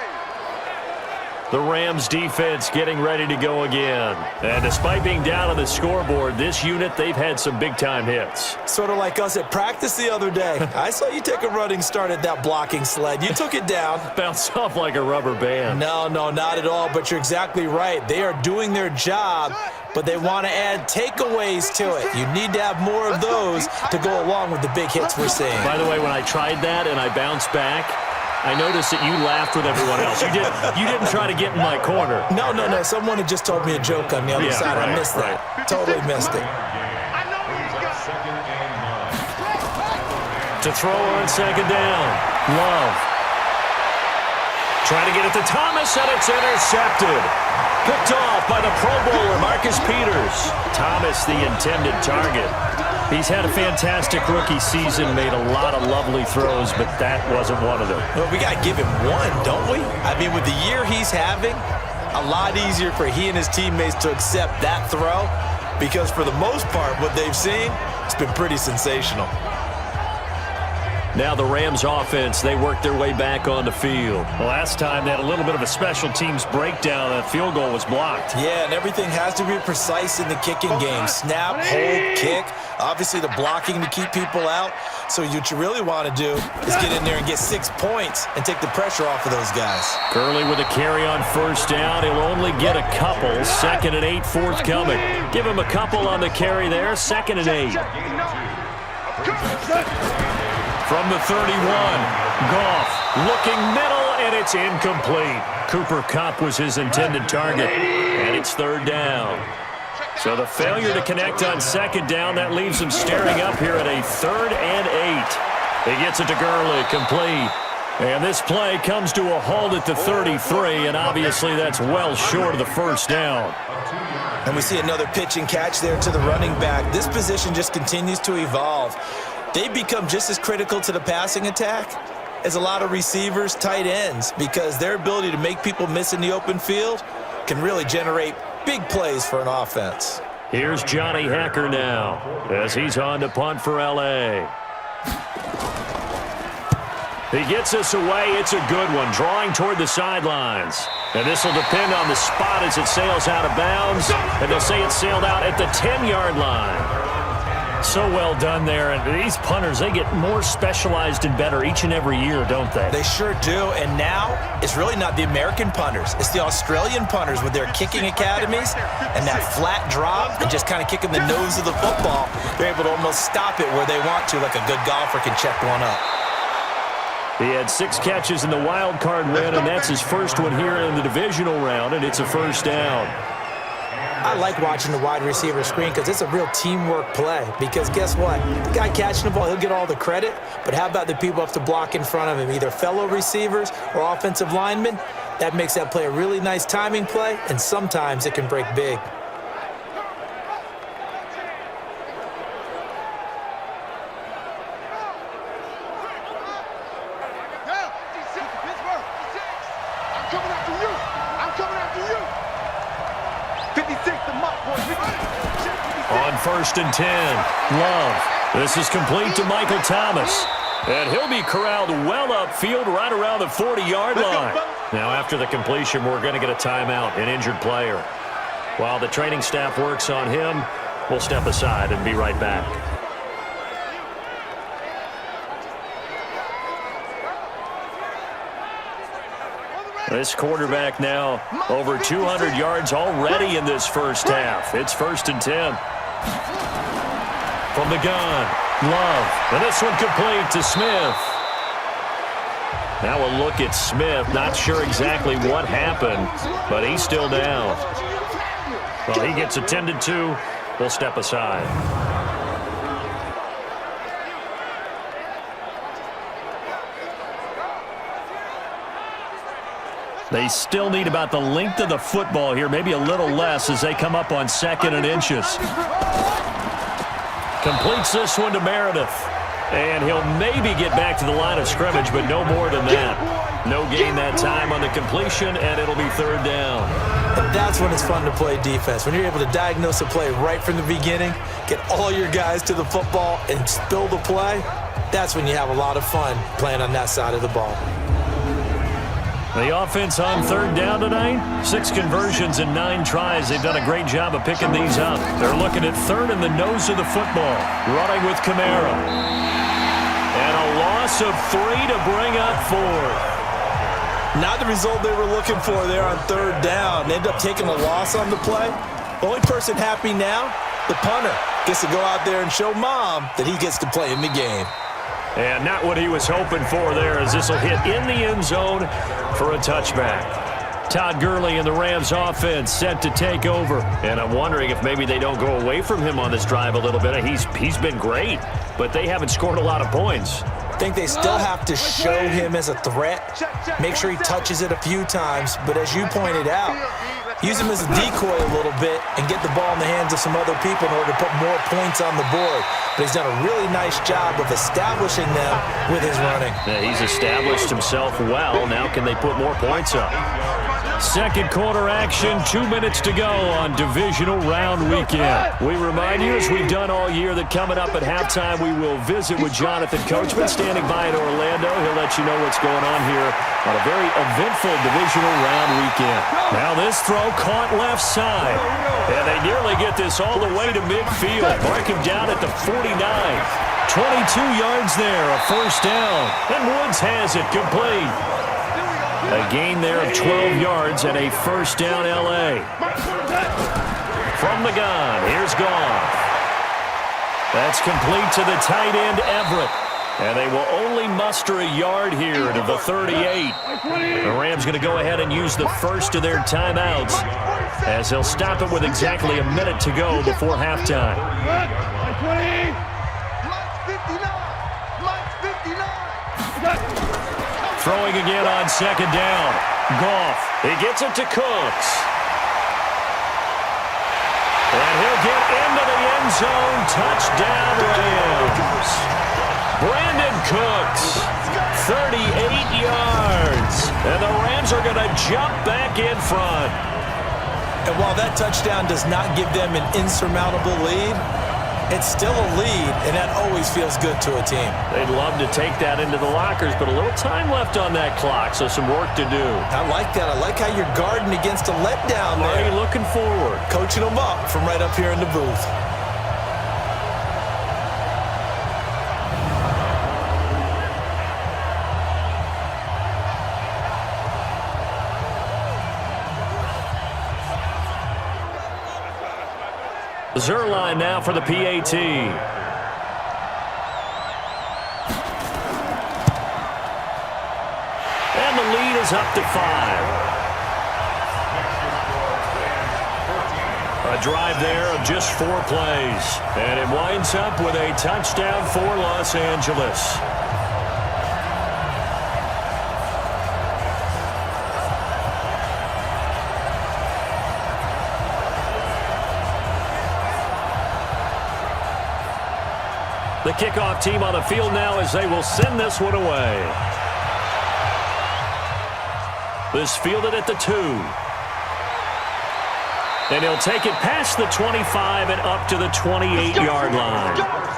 The Rams defense getting ready to go again. And despite being down on the scoreboard, this unit, they've had some big-time hits. Sort of like us at practice the other day. I saw you take a running start at that blocking sled. You took it down. Bounced off like a rubber band. No, not at all, but you're exactly right. They are doing their job, but they want to add takeaways to it. You need to have more of those to go along with the big hits we're seeing. By the way, when I tried that and I bounced back, I noticed that you laughed with everyone else. You didn't try to get in my corner. No. Someone had just told me a joke on the other side. Right, I missed that. Totally missed it. To throw on 2nd down. Love. Trying to get it to Thomas, and it's intercepted. Picked off by the Pro Bowler, Marcus Peters. Thomas, the intended target. He's had a fantastic rookie season, made a lot of lovely throws, but that wasn't one of them. Well, we got to give him one, don't we? I mean, with the year he's having, a lot easier for he and his teammates to accept that throw because for the most part, what they've seen, it's been pretty sensational. Now the Rams offense, they worked their way back on the field. Last time they had a little bit of a special teams breakdown. That field goal was blocked. Yeah, and everything has to be precise in the kicking game. Snap, hold, kick. Obviously the blocking to keep people out. So what you really want to do is get in there and get 6 points and take the pressure off of those guys. Gurley with a carry on first down. He'll only get a couple. 2nd and 8 forthcoming. Give him a couple on the carry there. 2nd and 8. From the 31, Goff looking middle, and it's incomplete. Cooper Kupp was his intended target, and it's 3rd down. So the failure to connect on 2nd down, that leaves him staring up here at a 3rd and 8. He gets it to Gurley, complete. And this play comes to a halt at the 33, and obviously that's well short of the 1st down. And we see another pitch and catch there to the running back. This position just continues to evolve. They become just as critical to the passing attack as a lot of receivers, tight ends, because their ability to make people miss in the open field can really generate big plays for an offense. Here's Johnny Hacker now as he's on to punt for L.A. He gets us away. It's a good one, drawing toward the sidelines. And this will depend on the spot as it sails out of bounds. And they'll say it sailed out at the 10-yard line. So well done there. And these punters, they get more specialized and better each and every year, don't they? They sure do. And now it's really not the American punters. It's the Australian punters with their kicking academies and that flat drop and just kind of kicking the nose of the football. They're able to almost stop it where they want to, like a good golfer can check one up. He had 6 catches in the wild card win, and that's his first one here in the divisional round, and it's a 1st down. I like watching the wide receiver screen because it's a real teamwork play. Because guess what? The guy catching the ball, he'll get all the credit. But how about the people have to block in front of him, either fellow receivers or offensive linemen? That makes that play a really nice timing play, and sometimes it can break big. On 1st and 10, Love. This is complete to Michael Thomas. And he'll be corralled well upfield right around the 40-yard line. Now after the completion, we're going to get a timeout, an injured player. While the training staff works on him, we'll step aside and be right back. This quarterback now over 200 yards already in this first half. It's 1st and 10. From the gun, Love. And this one complete to Smith. Now a look at Smith. Not sure exactly what happened, but he's still down. Well, he gets attended to. We'll step aside. They still need about the length of the football here, maybe a little less as they come up on 2nd and inches. Completes this one to Meredith. And he'll maybe get back to the line of scrimmage, but no more than that. No gain that time on the completion, and it'll be 3rd down. And that's when it's fun to play defense. When you're able to diagnose a play right from the beginning, get all your guys to the football, and spill the play, that's when you have a lot of fun playing on that side of the ball. The offense on 3rd down tonight, 6 conversions and 9 tries. They've done a great job of picking these up. They're looking at 3rd in the nose of the football. Running with Kamara. And a loss of 3 to bring up 4th. Not the result they were looking for there on 3rd down. They end up taking a loss on the play. The only person happy now, the punter, gets to go out there and show Mom that he gets to play in the game. And not what he was hoping for there, as this will hit in the end zone for a touchback. Todd Gurley and the Rams offense set to take over. And I'm wondering if maybe they don't go away from him on this drive a little bit. He's been great, but they haven't scored a lot of points. I think they still have to show him as a threat, make sure he touches it a few times. But as you pointed out, use him as a decoy a little bit and get the ball in the hands of some other people in order to put more points on the board. But he's done a really nice job of establishing them with his running. Yeah, he's established himself well. Now can they put more points up? Second quarter action, 2 minutes to go on Divisional Round Weekend. We remind you, as we've done all year, that coming up at halftime, we will visit with Jonathan Coachman standing by in Orlando. He'll let you know what's going on here on a very eventful Divisional Round Weekend. Now this throw caught left side. And they nearly get this all the way to midfield. Mark him down at the 49. 22 yards there, a first down. And Woods has it complete. A gain there of 12 yards and a first down L.A. From the gun, here's Goff. That's complete to the tight end, Everett. And they will only muster a yard here to the 38. The Rams going to go ahead and use the first of their timeouts as they'll stop it with exactly a minute to go before halftime. Throwing again on second down. Goff. He gets it to Cooks. And he'll get into the end zone. Touchdown, Rams. Brandon Cooks. 38 yards. And the Rams are going to jump back in front. And while that touchdown does not give them an insurmountable lead, it's still a lead, and that always feels good to a team. They'd love to take that into the lockers, but a little time left on that clock, so some work to do. I like that. I like how you're guarding against a letdown there. Already looking forward. Coaching them up from right up here in the booth. Zerline now for the PAT. And the lead is up to 5. A drive there of just 4 plays. And it winds up with a touchdown for Los Angeles. The kickoff team on the field now as they will send this one away. This fielded at the 2. And he'll take it past the 25 and up to the 28-yard line.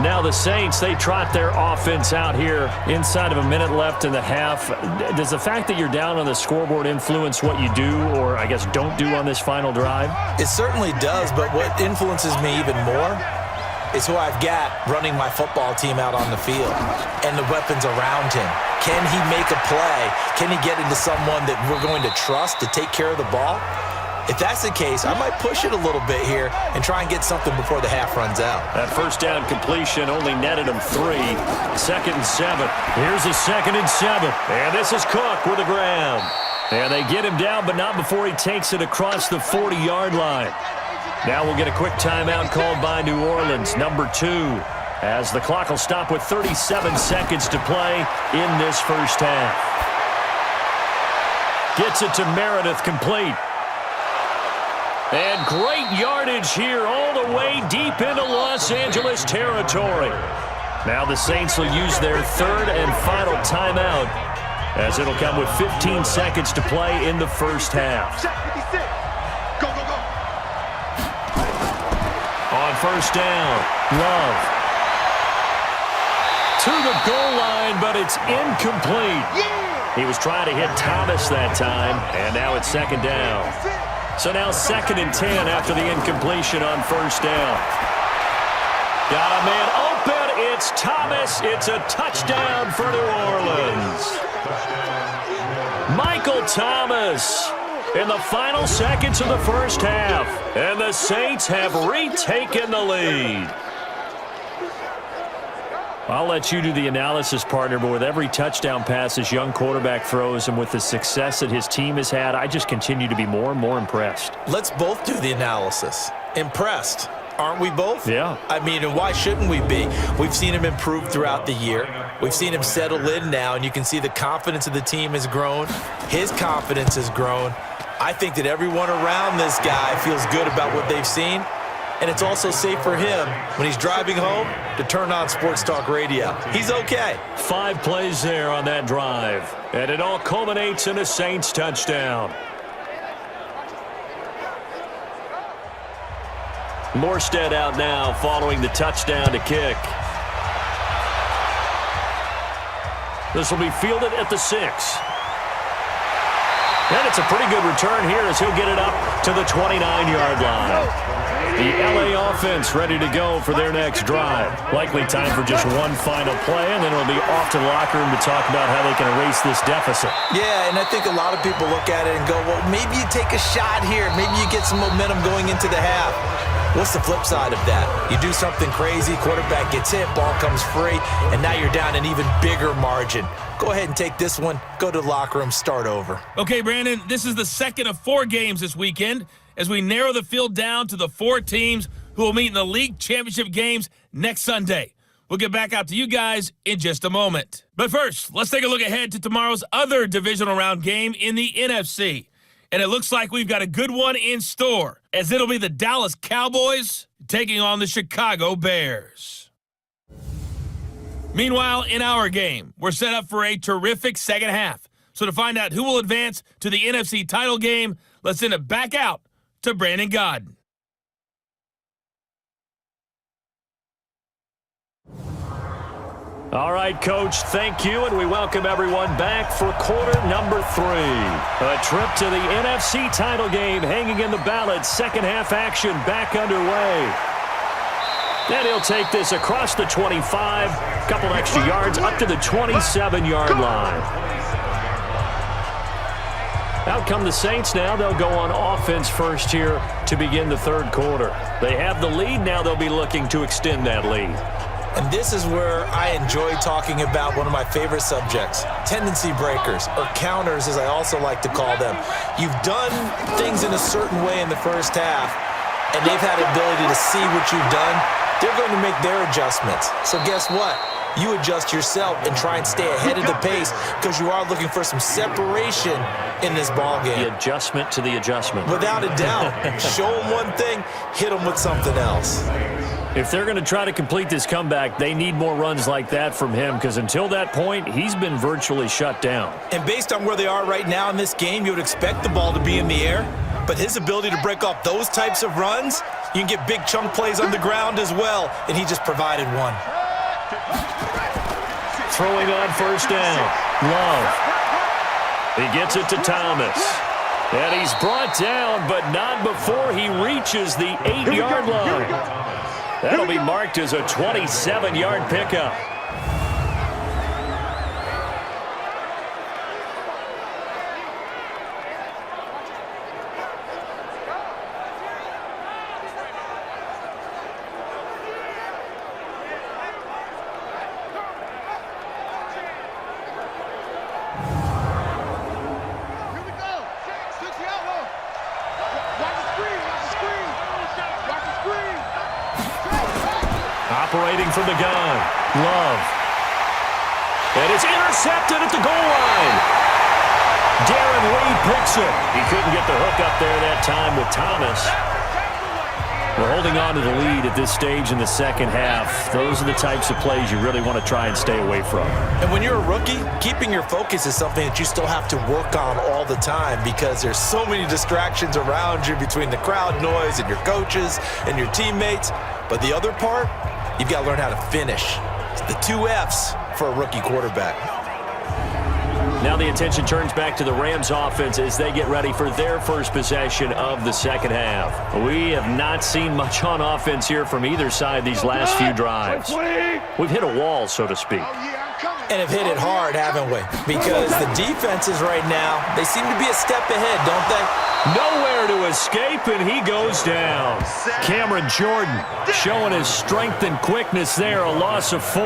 Now the Saints, they trot their offense out here inside of a minute left in the half. Does the fact that you're down on the scoreboard influence what you do, or I guess don't do on this final drive? It certainly does, but what influences me even more is who I've got running my football team out on the field and the weapons around him. Can he make a play? Can he get into someone that we're going to trust to take care of the ball? If that's the case, I might push it a little bit here and try and get something before the half runs out. That first down completion only netted him 3. 2nd and 7. Here's a 2nd and 7. And this is Cook with a grab. And they get him down, but not before he takes it across the 40-yard line. Now we'll get a quick timeout called by New Orleans, number 2, as the clock will stop with 37 seconds to play in this first half. Gets it to Meredith, complete. And great yardage here all the way deep into Los Angeles territory. Now the Saints will use their 3rd and final timeout as it'll come with 15 seconds to play in the first half. Go, go, go. On first down, Love. To the goal line, but it's incomplete. He was trying to hit Thomas that time, and now it's 2nd down. So now 2nd and 10 after the incompletion on first down. Got a man open. It's Thomas. It's a touchdown for New Orleans. Michael Thomas in the final seconds of the first half. And the Saints have retaken the lead. I'll let you do the analysis, partner, but with every touchdown pass this young quarterback throws and with the success that his team has had, I just continue to be more and more impressed. Let's both do the analysis. Impressed. Aren't we both? Yeah. I mean, and why shouldn't we be? We've seen him improve throughout the year. We've seen him settle in now, and you can see the confidence of the team has grown. His confidence has grown. I think that everyone around this guy feels good about what they've seen, and it's also safe for him when he's driving home to turn on Sports Talk Radio. He's okay. 5 plays there on that drive, and it all culminates in a Saints touchdown. Morstead out now following the touchdown to kick. This will be fielded at the 6. And it's a pretty good return here as he'll get it up to the 29-yard line. The LA offense ready to go for their next drive. Likely time for just one final play, and then it'll be off to the locker room to talk about how they can erase this deficit. Yeah, and I think a lot of people look at it and go, well, maybe you take a shot here. Maybe you get some momentum going into the half. What's the flip side of that? You do something crazy, quarterback gets hit, ball comes free, and now you're down an even bigger margin. Go ahead and take this one, go to the locker room, start over. Okay, Brandon, this is the second of 4 games this weekend as we narrow the field down to the 4 teams who will meet in the league championship games next Sunday. We'll get back out to you guys in just a moment. But first, let's take a look ahead to tomorrow's other divisional round game in the NFC. And it looks like we've got a good one in store, as it'll be the Dallas Cowboys taking on the Chicago Bears. Meanwhile, in our game, we're set up for a terrific second half. So to find out who will advance to the NFC title game, let's send it back out to Brandon Godden. All right, Coach, thank you, and we welcome everyone back for quarter number 3. A trip to the NFC title game hanging in the balance. Second half action back underway. And he'll take this across the 25, couple extra yards up to the 27-yard line. Out come the Saints now. They'll go on offense first here to begin the third quarter. They have the lead. Now they'll be looking to extend that lead. And this is where I enjoy talking about one of my favorite subjects, tendency breakers, or counters as I also like to call them. You've done things in a certain way in the first half, and they've had the ability to see what you've done. They're going to make their adjustments. So guess what? You adjust yourself and try and stay ahead of the pace because you are looking for some separation in this ballgame. The adjustment to the adjustment. Without a doubt. Show them one thing, hit them with something else. If they're going to try to complete this comeback, they need more runs like that from him because until that point, he's been virtually shut down. And based on where they are right now in this game, you would expect the ball to be in the air. But his ability to break off those types of runs, you can get big chunk plays on the ground as well, and he just provided one. Throwing on first down. Love. He gets it to Thomas. And he's brought down, but not before he reaches the 8-yard line. That'll be marked as a 27-yard pickup. Operating from the gun. Love. And it's intercepted at the goal line. Darren Reed picks it. He couldn't get the hook up there that time with Thomas. We're holding on to the lead at this stage in the second half. Those are the types of plays you really want to try and stay away from. And when you're a rookie, keeping your focus is something that you still have to work on all the time because there's so many distractions around you between the crowd noise and your coaches and your teammates. But the other part, you've got to learn how to finish. It's the 2 F's for a rookie quarterback. Now the attention turns back to the Rams offense as they get ready for their first possession of the second half. We have not seen much on offense here from either side these last few drives. We've hit a wall, so to speak. And have hit it hard, haven't we? Because the defenses right now, they seem to be a step ahead, don't they? Nowhere to escape, and he goes down. Cameron Jordan showing his strength and quickness there, a loss of 4.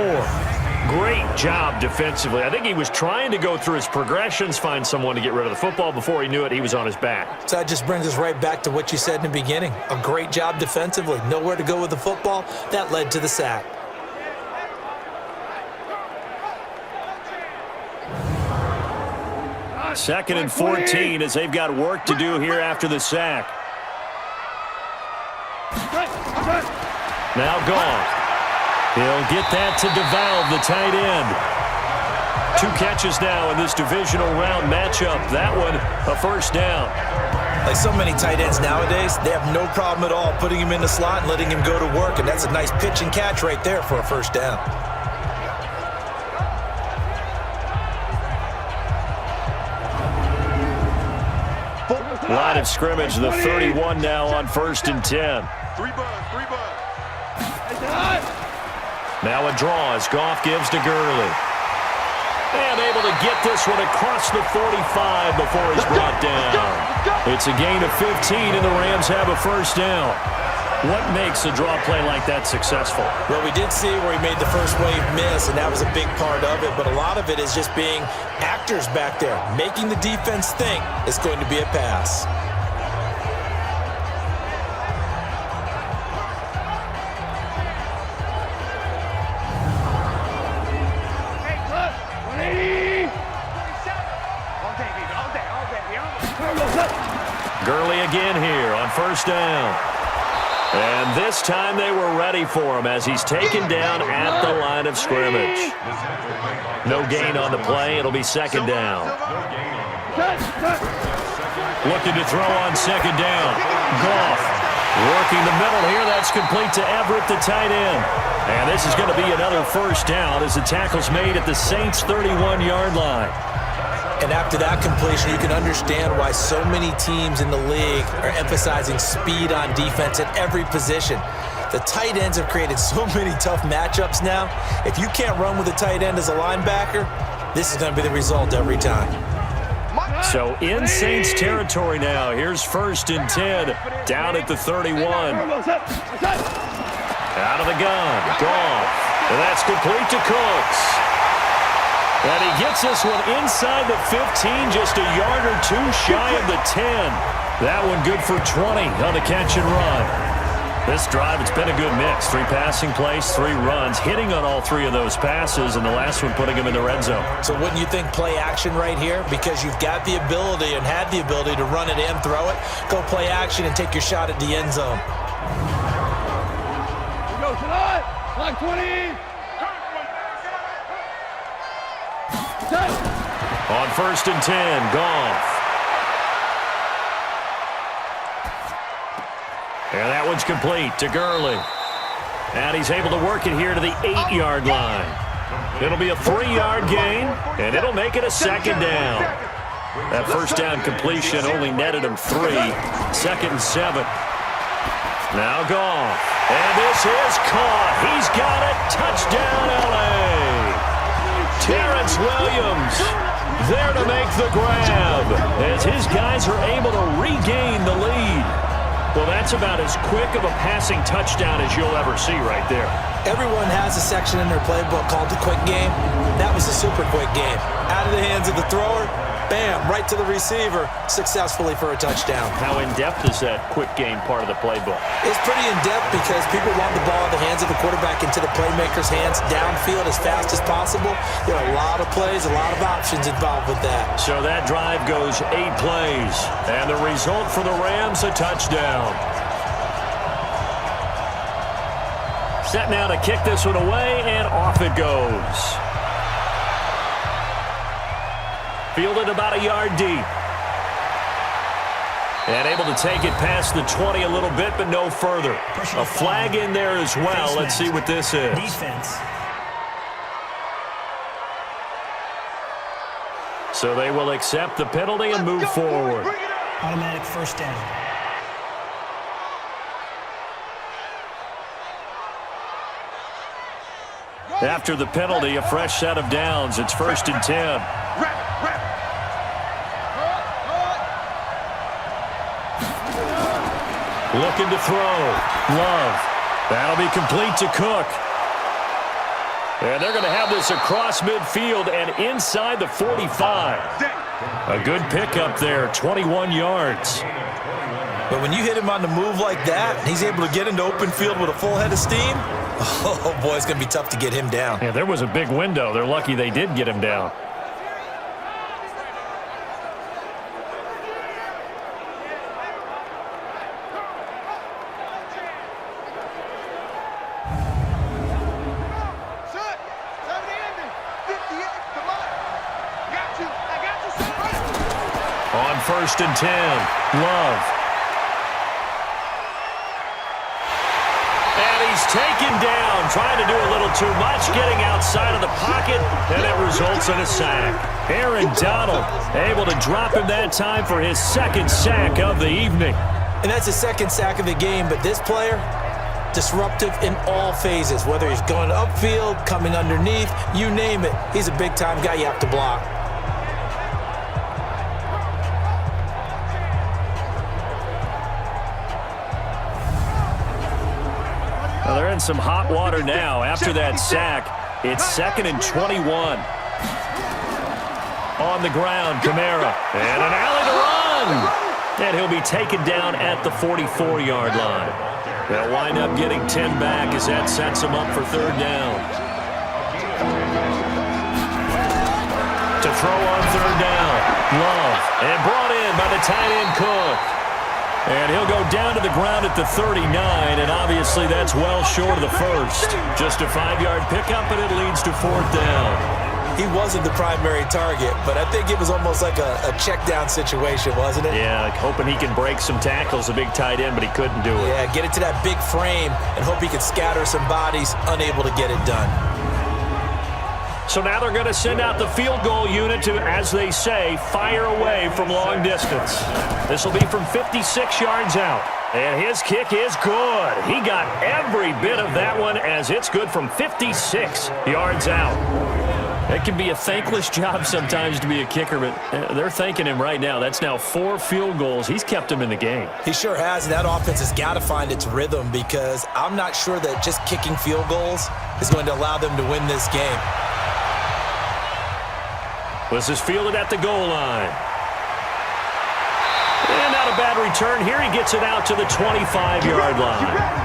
Great job defensively. I think he was trying to go through his progressions, find someone to get rid of the football. Before he knew it, he was on his back. So that just brings us right back to what you said in the beginning. A great job defensively. Nowhere to go with the football. That led to the sack. Second and 14 as they've got work to do here after the sack. Now Goff. He'll get that to DeValve, the tight end. 2 catches now in this divisional round matchup. That one, a first down. Like so many tight ends nowadays, they have no problem at all putting him in the slot and letting him go to work, and that's a nice pitch and catch right there for a first down. Line of scrimmage, the 31 now on 1st and 10. 3 bucks. Now a draw as Goff gives to Gurley. And able to get this one across the 45 before he's brought down. It's a gain of 15, and the Rams have a first down. What makes a draw play like that successful? Well, we did see where he made the first wave miss, and that was a big part of it. But a lot of it is just being actors back there, making the defense think it's going to be a pass. Gurley again here on first down. And this time they were ready for him as he's taken down at the line of scrimmage. No gain on the play. It'll be second down. Looking to throw on second down. Goff working the middle here. That's complete to Everett, the tight end. And this is going to be another first down as the tackle's made at the Saints' 31-yard line. And after that completion, you can understand why so many teams in the league are emphasizing speed on defense at every position. The tight ends have created so many tough matchups now. If you can't run with a tight end as a linebacker, this is going to be the result every time. So in Saints territory now. Here's 1st and 10 down at the 31. Out of the gun. Goff. And that's complete to Cooks. And he gets this one inside the 15, just a yard or 2 shy of the 10. That one good for 20 on the catch and run. This drive, it's been a good mix. 3 passing plays, 3 runs, hitting on all 3 of those passes, and the last one putting him in the red zone. So wouldn't you think play action right here? Because you've got the ability and had the ability to run it and throw it. Go play action and take your shot at the end zone. Go tonight, like 20. On 1st and 10, Goff. And that one's complete to Gurley. And he's able to work it here to the 8-yard line. It'll be a 3-yard gain, and it'll make it a second down. That first down completion only netted him 3. 2nd and 7. Now Goff. And this is caught. He's got it. Touchdown, L.A. Terrence Williams there to make the grab as his guys are able to regain the lead. Well, that's about as quick of a passing touchdown as you'll ever see right there. Everyone has a section in their playbook called the quick game. That was a super quick game. Out of the hands of the thrower, bam, right to the receiver, successfully for a touchdown. How in-depth is that quick game part of the playbook? It's pretty in-depth because people want the ball in the hands of the quarterback into the playmaker's hands downfield as fast as possible. There are a lot of plays, a lot of options involved with that. So that drive goes 8 plays, and the result for the Rams, a touchdown. Set now to kick this one away, and off it goes. Fielded about a yard deep. And able to take it past the 20 a little bit, but no further. A flag in there as well. Let's see what this is. Defense. So they will accept the penalty and move forward. Automatic first down. After the penalty, a fresh set of downs. It's 1st and 10. Looking to throw. Love. That'll be complete to Cook. And they're going to have this across midfield and inside the 45. A good pickup there, 21 yards. But when you hit him on the move like that, he's able to get into open field with a full head of steam, oh, boy, it's going to be tough to get him down. Yeah, there was a big window. They're lucky they did get him down. On 1st and 10, Love. And he's taken down, trying to do a little too much, getting outside of the pocket, and it results in a sack. Aaron Donald able to drop him that time for his second sack of the evening. And that's his second sack of the game, but this player, disruptive in all phases, whether he's going upfield, coming underneath, you name it. He's a big-time guy you have to block. Well, they're in some hot water now. After that sack, it's 2nd and 21. On the ground, Kamara. And an alley to run. And he'll be taken down at the 44-yard line. They'll wind up getting 10 back as that sets them up for 3rd down. To throw on 3rd down, Love. And brought in by the tight end Cook. And he'll go down to the ground at the 39, and obviously that's well short of the first. Just a 5-yard pickup, and it leads to 4th down. He wasn't the primary target, but I think it was almost like a check down situation, wasn't it? Yeah, like hoping he can break some tackles, a big tight end, but he couldn't do it. Yeah, get it to that big frame and hope he can scatter some bodies, unable to get it done. So now they're going to send out the field goal unit to, as they say, fire away from long distance. This will be from 56 yards out. And his kick is good. He got every bit of that one as it's good from 56 yards out. It can be a thankless job sometimes to be a kicker, but they're thanking him right now. That's now 4 field goals. He's kept them in the game. He sure has, and that offense has got to find its rhythm because I'm not sure that just kicking field goals is going to allow them to win this game. This is fielded at the goal line. And not a bad return here. He gets it out to the 25-yard line.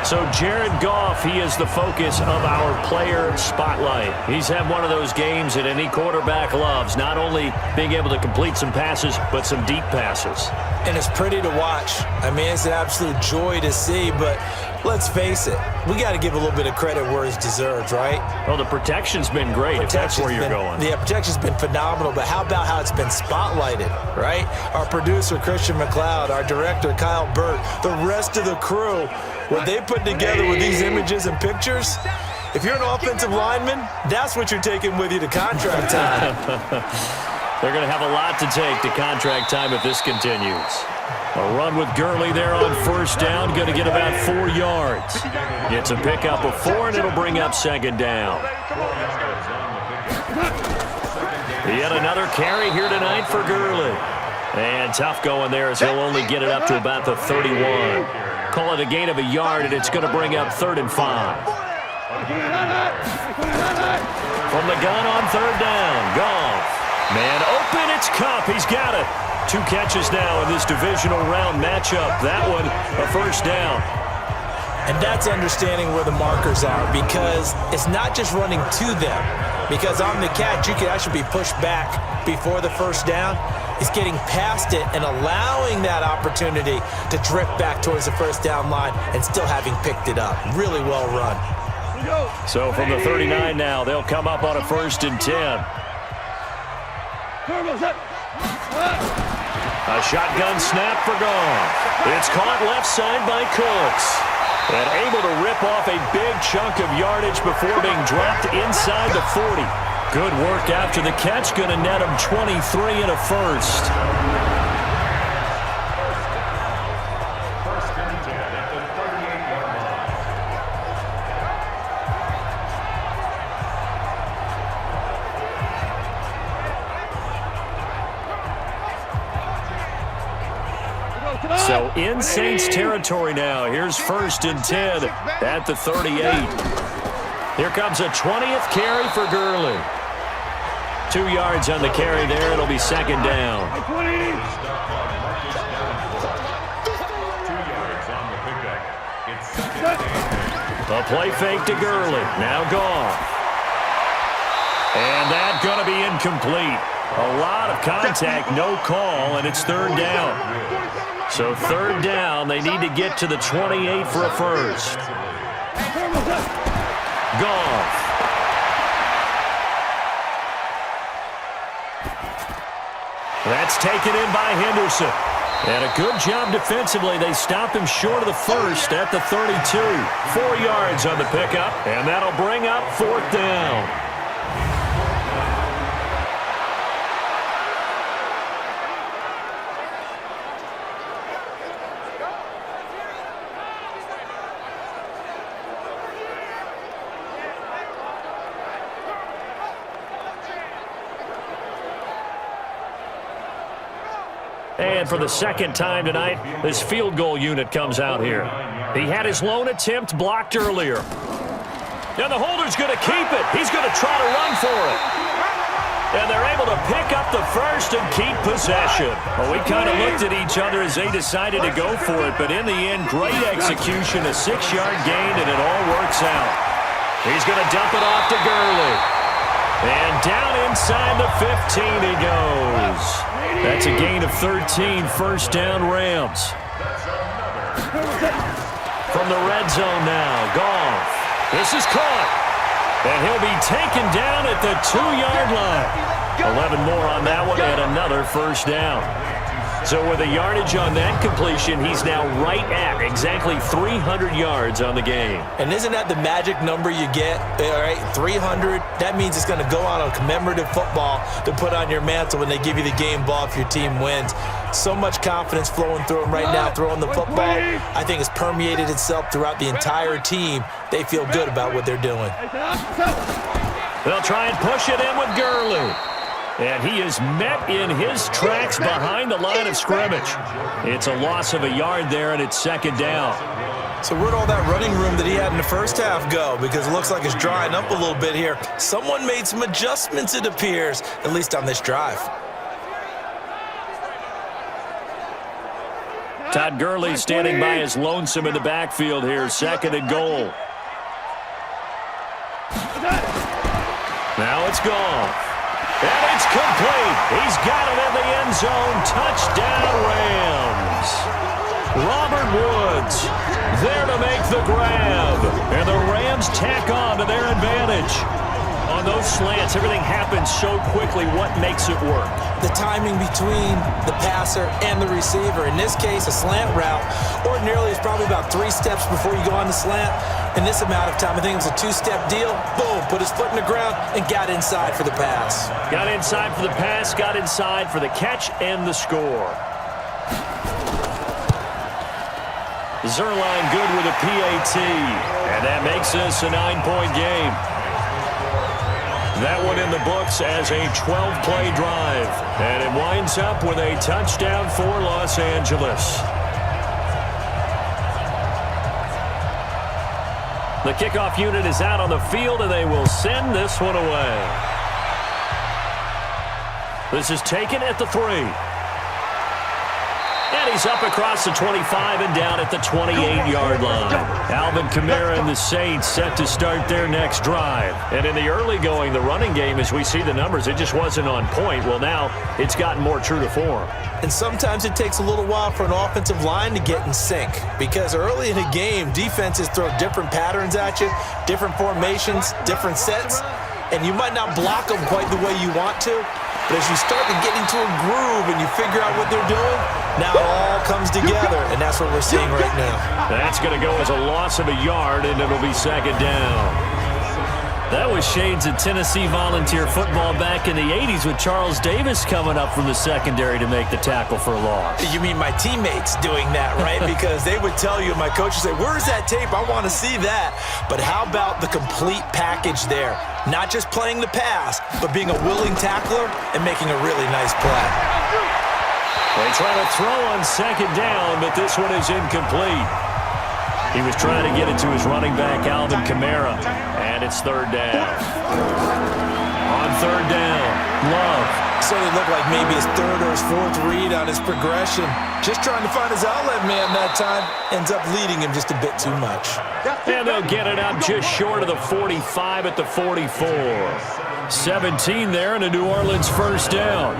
So Jared Goff, he is the focus of our player spotlight. He's had one of those games that any quarterback loves, not only being able to complete some passes, but some deep passes. And it's pretty to watch. I mean, it's an absolute joy to see, but let's face it, we got to give a little bit of credit where it's deserved, right? Well, the protection's been great, if that's where you're going. Yeah, protection's been phenomenal, but how about how it's been spotlighted, right? Our producer, Christian McLeod, our director, Kyle Burt, the rest of the crew, what they put together with these images and pictures, if you're an offensive lineman, that's what you're taking with you to contract time. They're going to have a lot to take to contract time if this continues. A run with Gurley there on 1st down, going to get about 4 yards. Gets a pickup of 4, and it'll bring up 2nd down. Yet another carry here tonight for Gurley. And tough going there as he'll only get it up to about the 31. Call it a gain of a yard, and it's going to bring up 3rd and 5. From the gun on 3rd down, Goff. Man open, it's Kupp. He's got it. 2 catches now in this divisional round matchup. That one, a 1st down. And that's understanding where the markers are because it's not just running to them. Because on the catch, you could actually be pushed back before the 1st down. It's getting past it and allowing that opportunity to drift back towards the 1st down line and still having picked it up. Really well run. So from the 39 now, they'll come up on a 1st and 10. A shotgun snap for Goff. It's caught left side by Cooks. And able to rip off a big chunk of yardage before being dropped inside the 40. Good work after the catch. Going to net him 23 and a 1st. So in Saints territory now. Here's 1st and 10 at the 38. Here comes a 20th carry for Gurley. 2 yards on the carry there. It'll be 2nd down. 2 yards on the pickup. It's 2nd down. A play fake to Gurley. Now Goff. And that's going to be incomplete. A lot of contact, no call, and it's 3rd down. So 3rd down, they need to get to the 28 for a first. Goff. That's taken in by Henderson. And a good job defensively. They stop him short of the first at the 32. 4 yards on the pickup, and that'll bring up 4th down. And for the 2nd time tonight, this field goal unit comes out here. He had his lone attempt blocked earlier. Now the holder's going to keep it. He's going to try to run for it. And they're able to pick up the first and keep possession. Well, we kind of looked at each other as they decided to go for it, but in the end, great execution, a 6-yard gain, and it all works out. He's going to dump it off to Gurley. And down inside the 15 he goes. That's a gain of 13, 1st down Rams. From the red zone now, Goff. This is caught. And he'll be taken down at the 2-yard line. 11 more on that one and another 1st down. So with the yardage on that completion, he's now right at exactly 300 yards on the game. And isn't that the magic number you get? All right, 300. That means it's going to go on a commemorative football to put on your mantle when they give you the game ball if your team wins. So much confidence flowing through him right now, throwing the football. I think it's permeated itself throughout the entire team. They feel good about what they're doing. They'll try and push it in with Gurley. And he is met in his tracks behind the line of scrimmage. It's a loss of a yard there, and it's 2nd down. So where'd all that running room that he had in the first half go? Because it looks like it's drying up a little bit here. Someone made some adjustments, it appears, at least on this drive. Todd Gurley standing by his lonesome in the backfield here, 2nd and goal. Now it's gone. And it's complete. He's got it in the end zone. Touchdown, Rams. Robert Woods there to make the grab. And the Rams tack on to their advantage. On those slants, everything happens so quickly. What makes it work? The timing between the passer and the receiver. In this case, a slant route ordinarily is probably about 3 steps before you go on the slant. In this amount of time, I think it was a 2-step deal. Boom, put his foot in the ground and got inside for the pass. Got inside for the pass, got inside for the catch and the score. Zerline good with a PAT. And that makes this a 9-point game. That one in the books as a 12-play drive. And it winds up with a touchdown for Los Angeles. The kickoff unit is out on the field, and they will send this one away. This is taken at the 3. And he's up across the 25 and down at the 28-yard line. Alvin Kamara and the Saints set to start their next drive. And in the early going, the running game, as we see the numbers, it just wasn't on point. Well, now it's gotten more true to form. And sometimes it takes a little while for an offensive line to get in sync, because early in a game, defenses throw different patterns at you, different formations, different sets, and you might not block them quite the way you want to. But as you start to get into a groove and you figure out what they're doing, now it all comes together, and that's what we're seeing right now. That's going to go as a loss of a yard, and it'll be 2nd down. That was shades of Tennessee volunteer football back in the 80s with Charles Davis coming up from the secondary to make the tackle for a loss. You mean my teammates doing that, right? Because they would tell you, my coach would say, where's that tape? I want to see that. But how about the complete package there? Not just playing the pass, but being a willing tackler and making a really nice play. They try to throw on second down, but this one is incomplete. He was trying to get it to his running back, Alvin Kamara, and it's third down. On third down, Love. So it looked like maybe his third or his fourth read on his progression. Just trying to find his outlet man that time. Ends up leading him just a bit too much. And they'll get it out just short of the 45 at the 44. 17 there and a New Orleans first down.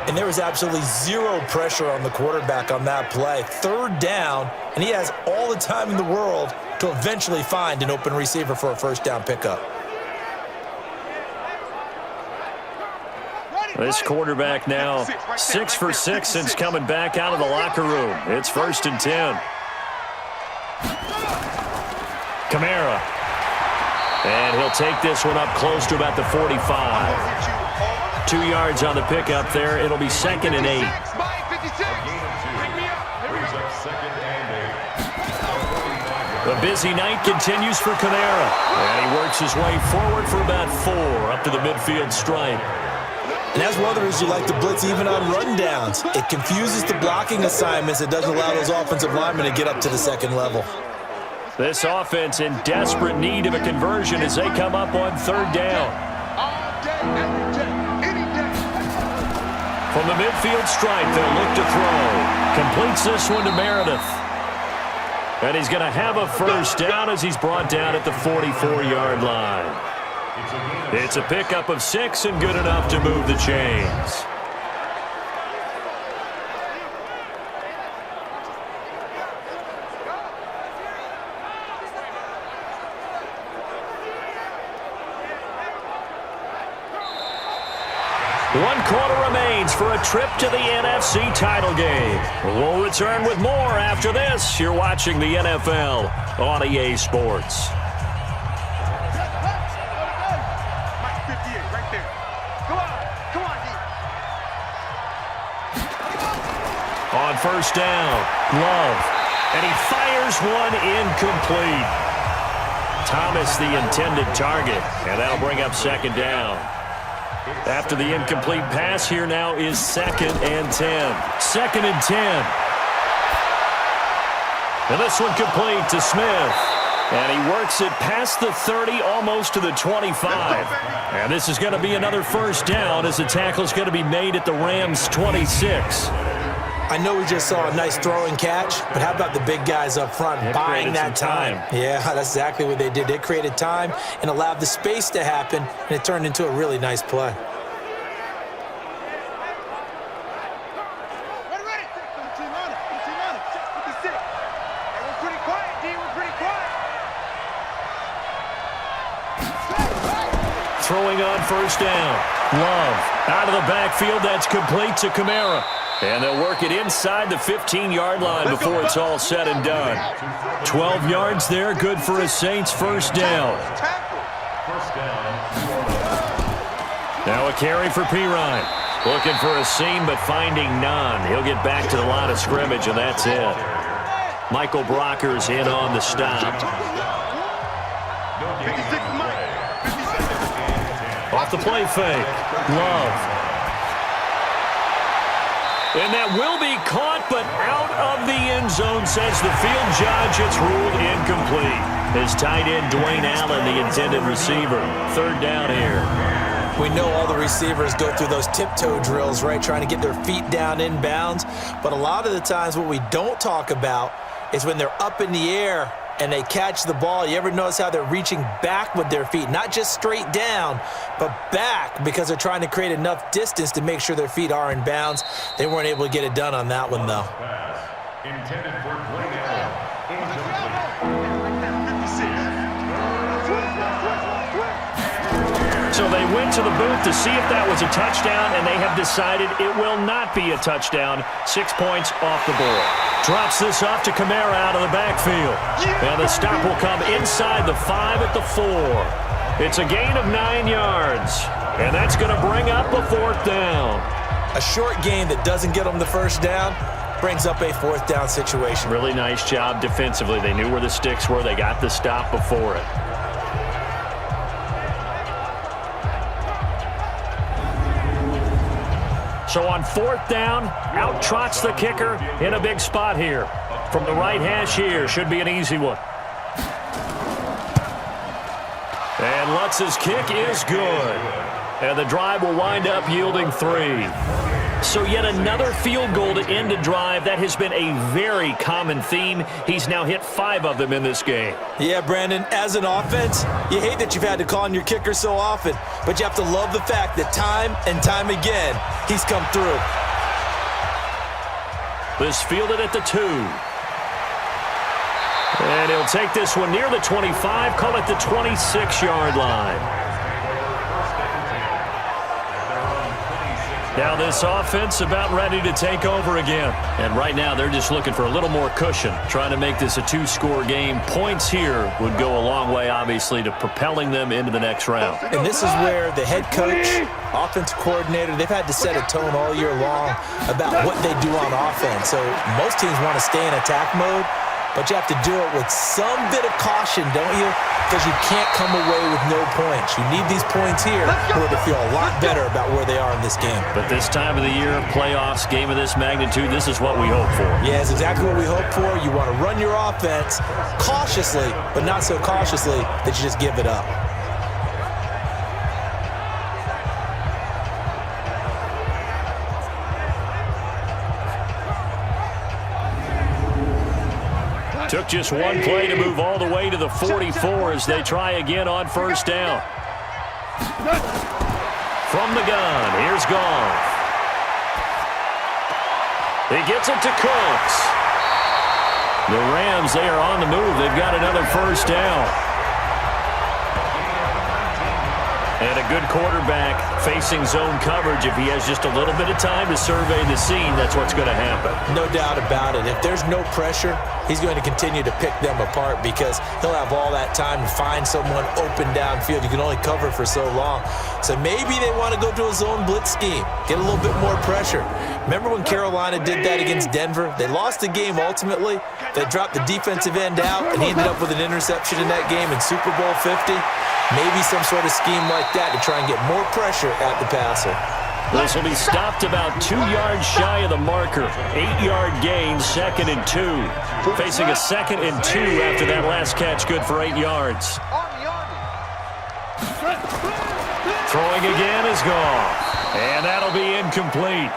And there was absolutely zero pressure on the quarterback on that play. Third down, and he has all the time in the world to eventually find an open receiver for a first down pickup. This quarterback now 6 for 6 since coming back out of the locker room. It's 1st and 10. Kamara. And he'll take this one up close to about the 45. 2 yards on the pickup there. It'll be 2nd and 8. The busy night continues for Kamara. And he works his way forward for about 4 up to the midfield stripe. And that's one of the reasons you like to blitz even on rundowns. It confuses the blocking assignments. It doesn't allow those offensive linemen to get up to the second level. This offense in desperate need of a conversion as they come up on third down. From the midfield stripe, they'll look to throw. Completes this one to Meredith. And he's going to have a first down as he's brought down at the 44-yard line. It's a pickup of 6 and good enough to move the chains. One quarter remains for a trip to the NFC title game. We'll return with more after this. You're watching the NFL on EA Sports. On first down, Love. And he fires one incomplete. Thomas the intended target, and that'll bring up second down. After the incomplete pass, here now is 2nd and 10. 2nd and 10. And this one complete to Smith. And he works it past the 30, almost to the 25. And this is going to be another first down as the tackle's going to be made at the Rams' 26. I know we just saw a nice throwing catch, but how about the big guys up front buying that time? Yeah, that's exactly what they did. They created time and allowed the space to happen, and it turned into a really nice play. Throwing on first down. Love out of the backfield. That's complete to Kamara. And they'll work it inside the 15-yard line before it's all said and done. 12 yards there, good for a Saints first down. Now a carry for Pirine. Looking for a seam, but finding none. He'll get back to the line of scrimmage, and that's it. Michael Brocker's in on the stop. Off the play fake. Love. And that will be caught, but out of the end zone, says the field judge. It's ruled incomplete. His tight end, Dwayne Allen, the intended receiver. Third down here. We know all the receivers go through those tiptoe drills, right, trying to get their feet down inbounds. But a lot of the times what we don't talk about is when they're up in the air and they catch the ball. You ever notice how they're reaching back with their feet? Not just straight down, but back, because they're trying to create enough distance to make sure their feet are in bounds. They weren't able to get it done on that one, though. Intended for Dwayne Allen. So they went to the booth to see if that was a touchdown, and they have decided it will not be a touchdown. 6 points off the board. Drops this off to Kamara out of the backfield. And the stop will come inside the 5 at the 4. It's a gain of 9 yards. And that's going to bring up a fourth down. A short gain that doesn't get them the first down brings up a fourth down situation. Really nice job defensively. They knew where the sticks were. They got the stop before it. So on 4th down, out trots the kicker in a big spot here. From the right hash here, should be an easy one. And Lutz's kick is good. And the drive will wind up yielding 3. So yet another field goal to end a drive. That has been a very common theme. He's now hit 5 of them in this game. Yeah, Brandon, as an offense, you hate that you've had to call on your kicker so often, but you have to love the fact that time and time again, he's come through. This fielded at the 2. And he'll take this one near the 25, call it the 26-yard line. Now this offense about ready to take over again. And right now they're just looking for a little more cushion, trying to make this a 2-score game. Points here would go a long way, obviously, to propelling them into the next round. And this is where the head coach, offensive coordinator, they've had to set a tone all year long about what they do on offense. So most teams want to stay in attack mode, but you have to do it with some bit of caution, don't you? Because you can't come away with no points. You need these points here in order to feel a lot better about where they are in this game. But this time of the year, playoffs, game of this magnitude, this is what we hope for. Yeah, it's exactly what we hope for. You want to run your offense cautiously, but not so cautiously that you just give it up. Took just one play to move all the way to the 44 as they try again on 1st down. From the gun, here's Goff. He gets it to Cooks. The Rams, they are on the move. They've got another 1st down. And a good quarterback facing zone coverage. If he has just a little bit of time to survey the scene, that's what's going to happen. No doubt about it. If there's no pressure, he's going to continue to pick them apart because he'll have all that time to find someone open downfield. You can only cover for so long. So maybe they want to go to a zone blitz scheme, get a little bit more pressure. Remember when Carolina did that against Denver? They lost the game ultimately. They dropped the defensive end out, and he ended up with an interception in that game in Super Bowl 50. Maybe some sort of scheme like that to try and get more pressure at the passer. This will be stopped about 2 yards shy of the marker. 8-yard gain, 2nd and 2. Facing a 2nd and 2 after that last catch, good for 8 yards. Throwing again is Goff. And that'll be incomplete.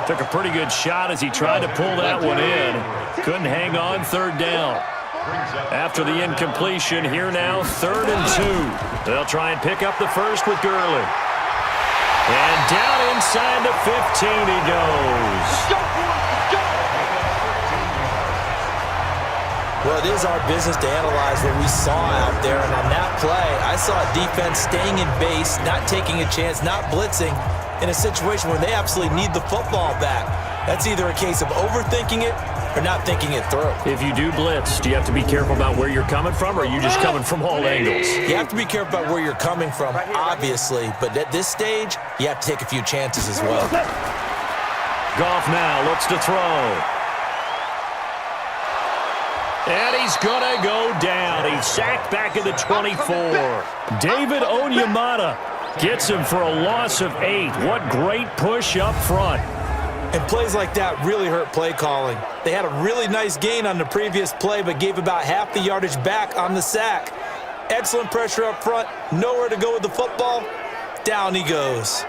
Took a pretty good shot as he tried to pull that one in. Couldn't hang on 3rd down. After the incompletion, here now, 3rd and 2. They'll try and pick up the first with Gurley. And down inside the 15 he goes. Well, it is our business to analyze what we saw out there. And on that play, I saw a defense staying in base, not taking a chance, not blitzing in a situation where they absolutely need the football back. That's either a case of overthinking it or not thinking it through. If you do blitz, do you have to be careful about where you're coming from, or are you just coming from all angles? You have to be careful about where you're coming from, obviously, but at this stage, you have to take a few chances as well. Goff now looks to throw. And he's going to go down. He's sacked back at the 24. David Onyemata gets him for a loss of 8. What great push up front. And plays like that really hurt play calling. They had a really nice gain on the previous play, but gave about half the yardage back on the sack. Excellent pressure up front. Nowhere to go with the football. Down he goes.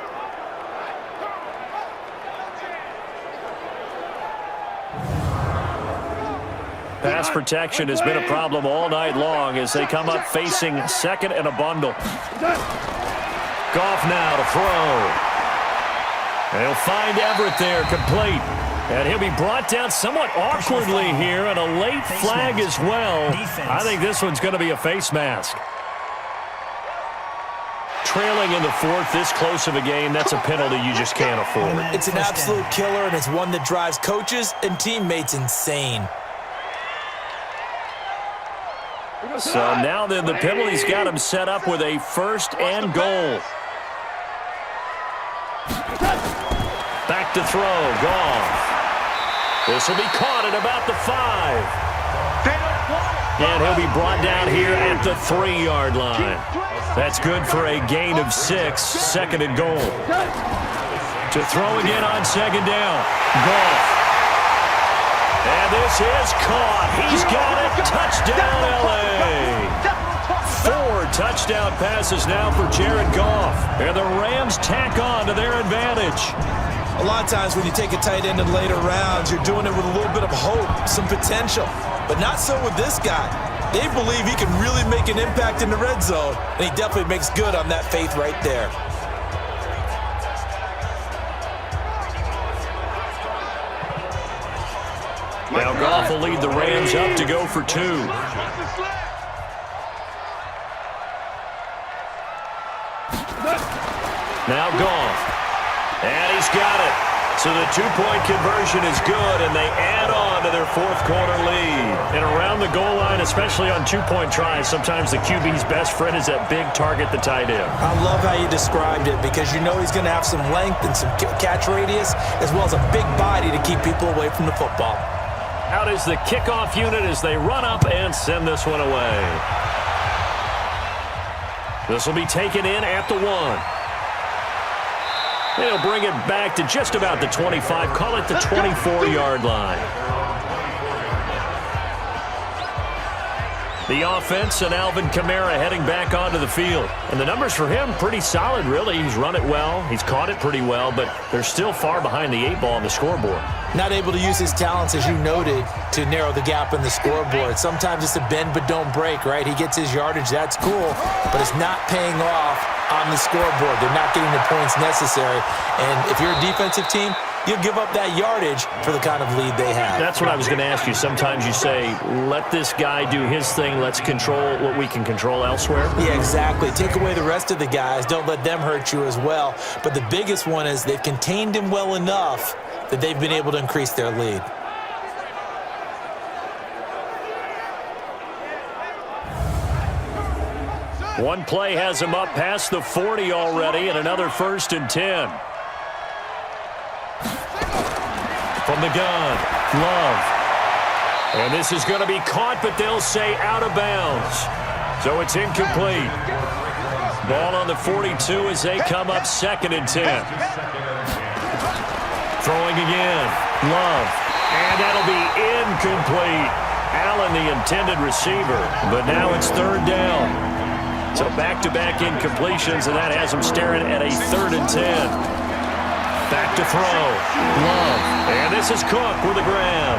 Pass protection has been a problem all night long as they come up facing 2nd and a bundle. Goff now to throw. They'll find Everett there, complete. And he'll be brought down somewhat awkwardly here, and a late flag as well. I think this one's going to be a face mask. Trailing in the 4th, this close of a game, that's a penalty you just can't afford. It's an absolute killer, and it's one that drives coaches and teammates insane. So now then, the penalty's got him set up with a 1st and goal. Back to throw, Goff. This will be caught at about the 5. And he'll be brought down here at the 3-yard line. That's good for a gain of 6, 2nd and goal. To throw again on second down. Goff. And this is caught. He's got it. Touchdown, L.A. 4 touchdown passes now for Jared Goff. And the Rams tack on to their advantage. A lot of times when you take a tight end in later rounds, you're doing it with a little bit of hope, some potential. But not so with this guy. They believe he can really make an impact in the red zone, and he definitely makes good on that faith right there. Now Goff will lead the Rams up to go for 2. Now Goff. And he's got it. So the 2-point conversion is good, and they add on to their fourth-quarter lead. And around the goal line, especially on 2-point tries, sometimes the QB's best friend is that big target, the tight end. I love how you described it because you know he's going to have some length and some catch radius as well as a big body to keep people away from the football. Out is the kickoff unit as they run up and send this one away. This will be taken in at the 1. They'll bring it back to just about the 25, call it the 24-yard line. The offense and Alvin Kamara heading back onto the field. And the numbers for him, pretty solid, really. He's run it well. He's caught it pretty well, but they're still far behind the 8 ball on the scoreboard. Not able to use his talents, as you noted, to narrow the gap in the scoreboard. Sometimes it's a bend but don't break, right? He gets his yardage, that's cool, but it's not paying off on the scoreboard. They're not getting the points necessary. And if you're a defensive team, you'll give up that yardage for the kind of lead they have. That's what I was going to ask you. Sometimes you say, let this guy do his thing. Let's control what we can control elsewhere. Yeah, exactly. Take away the rest of the guys. Don't let them hurt you as well. But the biggest one is they've contained him well enough that they've been able to increase their lead. One play has him up past the 40 already, and another 1st and 10. From the gun, Love. And this is going to be caught, but they'll say out of bounds. So it's incomplete. Ball on the 42 as they come up 2nd and 10. Throwing again, Love. And that'll be incomplete. Allen, the intended receiver, but now it's 3rd down. So back-to-back incompletions, and that has him staring at a 3rd and 10. Back to throw. Love. And this is Cook with a grab.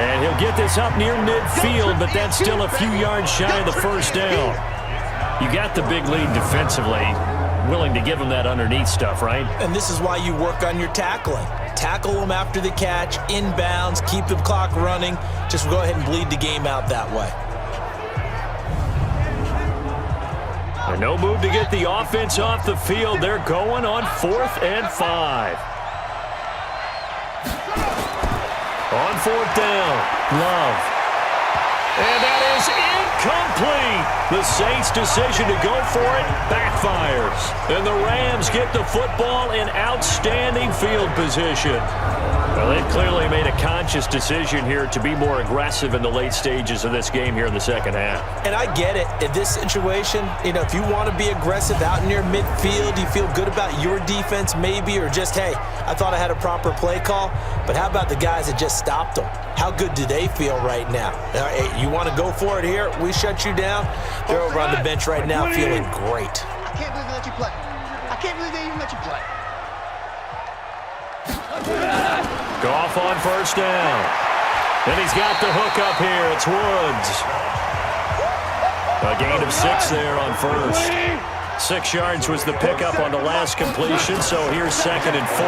And he'll get this up near midfield, but that's still a few yards shy of the 1st down. You got the big lead defensively. Willing to give him that underneath stuff, right? And this is why you work on your tackling. Tackle them after the catch, inbounds, keep the clock running. Just go ahead and bleed the game out that way. And no move to get the offense off the field. They're going on 4th and 5. On 4th down, Love. And that is incomplete. The Saints' decision to go for it backfires. And the Rams get the football in outstanding field position. Well, they've clearly made a conscious decision here to be more aggressive in the late stages of this game here in the 2nd half. And I get it. In this situation, if you want to be aggressive out near midfield, you feel good about your defense maybe, or just, hey, I thought I had a proper play call. But how about the guys that just stopped them? How good do they feel right now? Hey, you want to go for it here? We shut you down. They're over on the bench right now feeling great. I can't believe they let you play. I can't believe they even let you play. Goff on 1st down. And he's got the hook up here. It's Woods. A gain of 6 there on 1st. 6 yards was the pickup on the last completion, so here's 2nd and 4.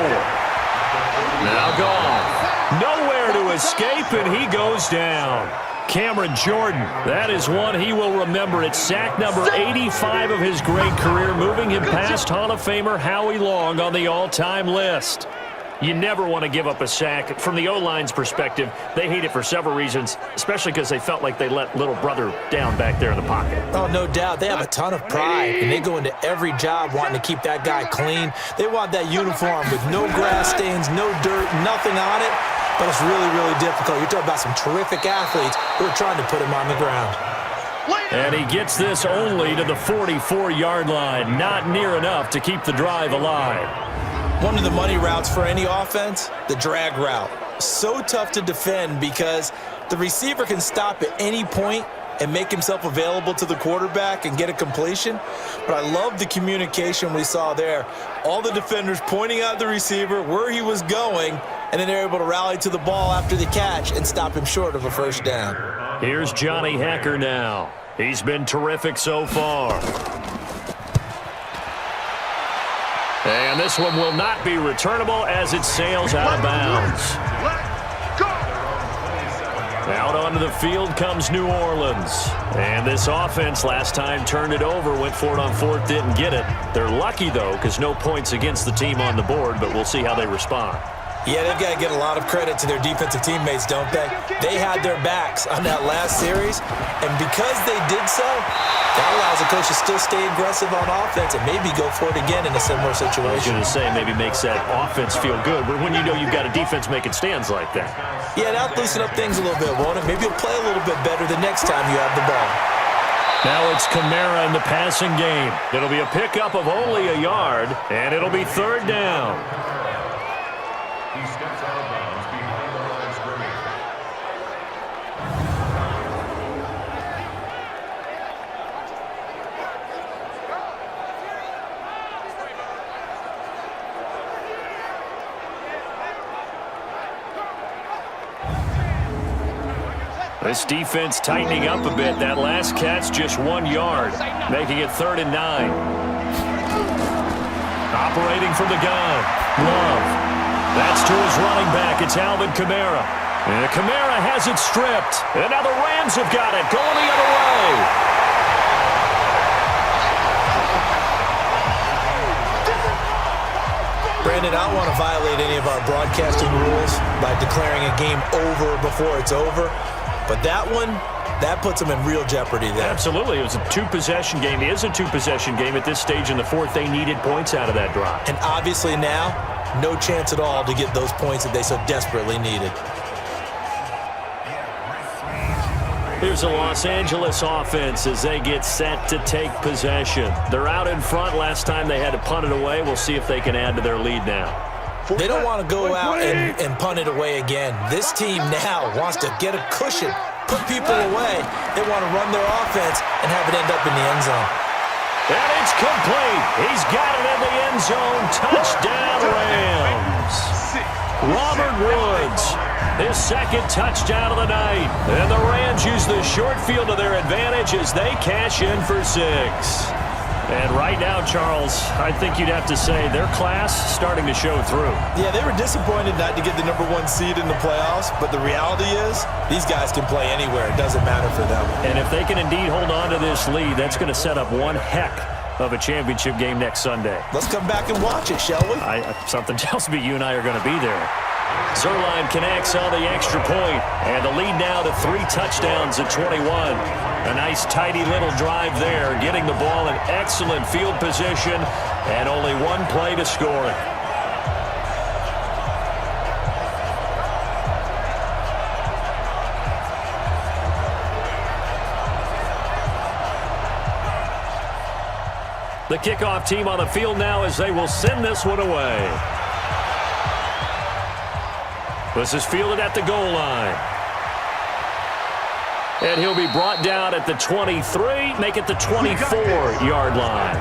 Now Goff. Nowhere to escape, and he goes down. Cameron Jordan, that is one he will remember. It's sack number 85 of his great career, moving him past Hall of Famer Howie Long on the all-time list. You never want to give up a sack. From the O-line's perspective, they hate it for several reasons, especially because they felt like they let little brother down back there in the pocket. Oh, no doubt. They have a ton of pride, and they go into every job wanting to keep that guy clean. They want that uniform with no grass stains, no dirt, nothing on it, but it's really, really difficult. You're talking about some terrific athletes who are trying to put him on the ground. And he gets this only to the 44-yard line. Not near enough to keep the drive alive. One of the money routes for any offense, the drag route. So tough to defend because the receiver can stop at any point and make himself available to the quarterback and get a completion. But I love the communication we saw there. All the defenders pointing out the receiver, where he was going, and then they're able to rally to the ball after the catch and stop him short of a first down. Here's Johnny Hecker now. He's been terrific so far. And this one will not be returnable as it sails out of bounds. Out onto the field comes New Orleans. And this offense last time turned it over, went for it on fourth, didn't get it. They're lucky, though, because no points against the team on the board, but we'll see how they respond. Yeah, they've got to get a lot of credit to their defensive teammates, don't they? They had their backs on that last series, and because they did so, that allows the coach to still stay aggressive on offense and maybe go for it again in a similar situation. I was going to say maybe makes that offense feel good, but when you know you've got a defense making stands like that. Yeah, that'll loosen up things a little bit, won't it? Maybe you'll play a little bit better the next time you have the ball. Now it's Kamara in the passing game. It'll be a pickup of only a yard, and it'll be third down. He steps out of bounds behind the line of scrimmage. This defense tightening up a bit. That last catch just 1 yard, making it 3rd and 9. Operating from the gun, Love. That's to his running back. It's Alvin Kamara. And Kamara has it stripped. And now the Rams have got it, going the other way. Brandon, I don't want to violate any of our broadcasting rules by declaring a game over before it's over. But that one, that puts them in real jeopardy there. Absolutely. It was a two-possession game. It is a two-possession game at this stage in the fourth. They needed points out of that drive. And obviously now, no chance at all to get those points that they so desperately needed. Here's the Los Angeles offense as they get set to take possession. They're out in front. Last time they had to punt it away. We'll see if they can add to their lead now. They don't want to go out and punt it away again. This team now wants to get a cushion, put people away. They want to run their offense and have it end up in the end zone. And it's complete. He's got it in the end zone. Touchdown, Rams. Robert Woods, his second touchdown of the night. And the Rams use the short field to their advantage as they cash in for 6. And right now, Charles, I think you'd have to say their class starting to show through. Yeah, they were disappointed not to get the #1 seed in the playoffs, but the reality is these guys can play anywhere. It doesn't matter for them. And if they can indeed hold on to this lead, that's going to set up one heck of a championship game next Sunday. Let's come back and watch it, shall we? Something tells me you and I are going to be there. Zerline connects on the extra point, and the lead now to 3 touchdowns at 21. A nice tidy little drive there, getting the ball in excellent field position, and only 1 play to score it. The kickoff team on the field now as they will send this one away. This is fielded at the goal line. And he'll be brought down at the 23, make it the 24-yard line.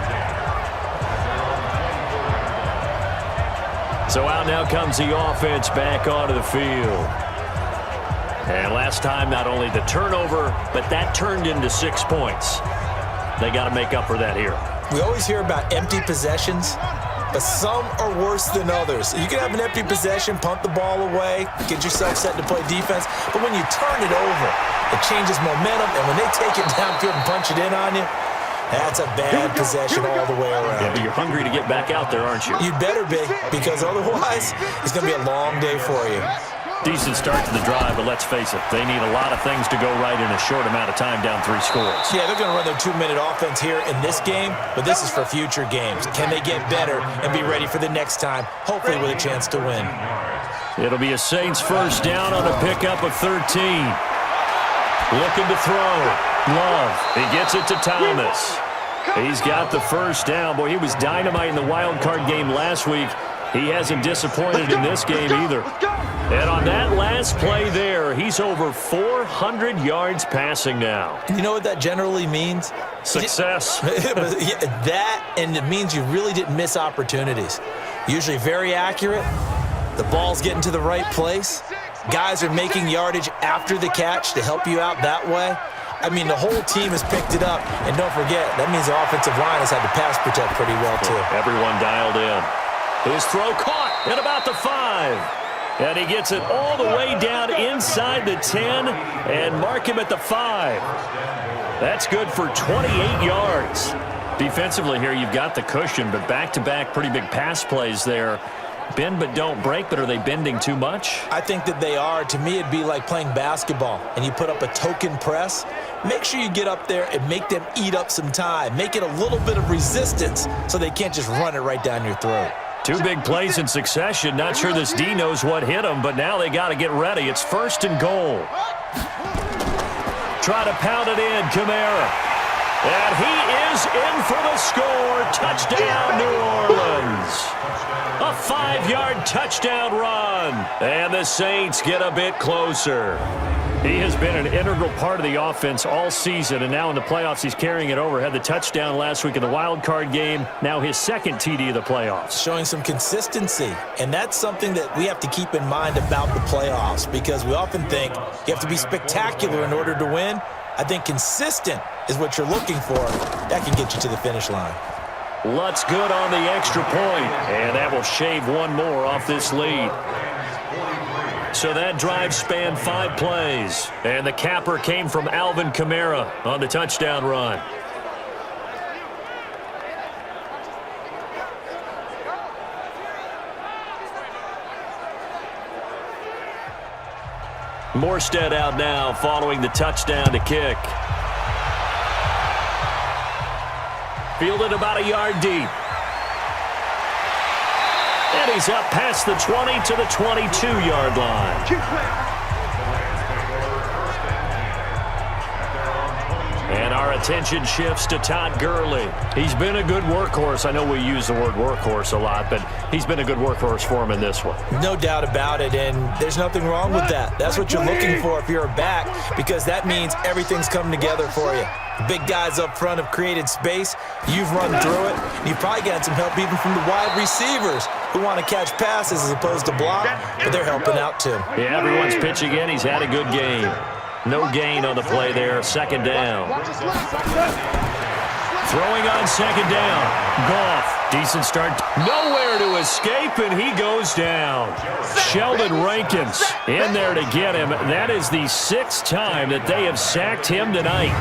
So out now comes the offense back onto the field. And last time, not only the turnover, but that turned into 6 points. They got to make up for that here. We always hear about empty possessions, but some are worse than others. You can have an empty possession, punt the ball away, get yourself set to play defense, but when you turn it over, it changes momentum, and when they take it downfield and punch it in on you, that's a bad possession all the way around. Yeah, but you're hungry to get back out there, aren't you? You'd better be, because otherwise, it's going to be a long day for you. Decent start to the drive, but let's face it, they need a lot of things to go right in a short amount of time down 3 scores. Yeah, they're going to run their 2-minute offense here in this game, but this is for future games. Can they get better and be ready for the next time, hopefully with a chance to win? It'll be a Saints first down on a pickup of 13. Looking to throw. Love. He gets it to Thomas. He's got the first down. Boy, he was dynamite in the wild card game last week. He hasn't disappointed in this game either. And on that last play there, he's over 400 yards passing now. You know what that generally means? Success. That, and it means you really didn't miss opportunities. Usually very accurate. The ball's getting to the right place. Guys are making yardage after the catch to help you out that way. I mean, the whole team has picked it up. And don't forget, that means the offensive line has had to pass protect pretty well, too. Everyone dialed in. His throw caught at about the 5. And he gets it all the way down inside the 10 and mark him at the 5. That's good for 28 yards. Defensively here, you've got the cushion, but back-to-back pretty big pass plays there. Bend but don't break, but are they bending too much? I think that they are. To me, it'd be like playing basketball, and you put up a token press. Make sure you get up there and make them eat up some time. Make it a little bit of resistance so they can't just run it right down your throat. 2 big plays in succession. Not sure this D knows what hit him, but now they got to get ready. It's 1st and goal. Try to pound it in, Kamara. And he is in for the score. Touchdown, New Orleans. A 5-yard touchdown run. And the Saints get a bit closer. He has been an integral part of the offense all season, and now in the playoffs he's carrying it over. Had the touchdown last week in the wild card game. Now his 2nd TD of the playoffs. Showing some consistency, and that's something that we have to keep in mind about the playoffs, because we often think you have to be spectacular in order to win. I think consistent is what you're looking for. That can get you to the finish line. Lutz good on the extra point, and that will shave one more off this lead. So that drive spanned 5 plays, and the capper came from Alvin Kamara on the touchdown run. Morstead out now following the touchdown to kick. Fielded about a yard deep. And he's up past the 20 to the 22-yard line. And our attention shifts to Todd Gurley. He's been a good workhorse. I know we use the word workhorse a lot, but he's been a good workhorse for him in this one. No doubt about it, and there's nothing wrong with that. That's what you're looking for if you're a back, because that means everything's coming together for you. Big guys up front have created space. You've run through it. You've probably got some help even from the wide receivers who want to catch passes as opposed to block, but they're helping out too. Yeah, everyone's pitching in. He's had a good game. No gain on the play there. 2nd down. Throwing on 2nd down. Goff. Decent start. Nowhere to escape, and he goes down. Sheldon Rankins in there to get him. That is the 6th time that they have sacked him tonight.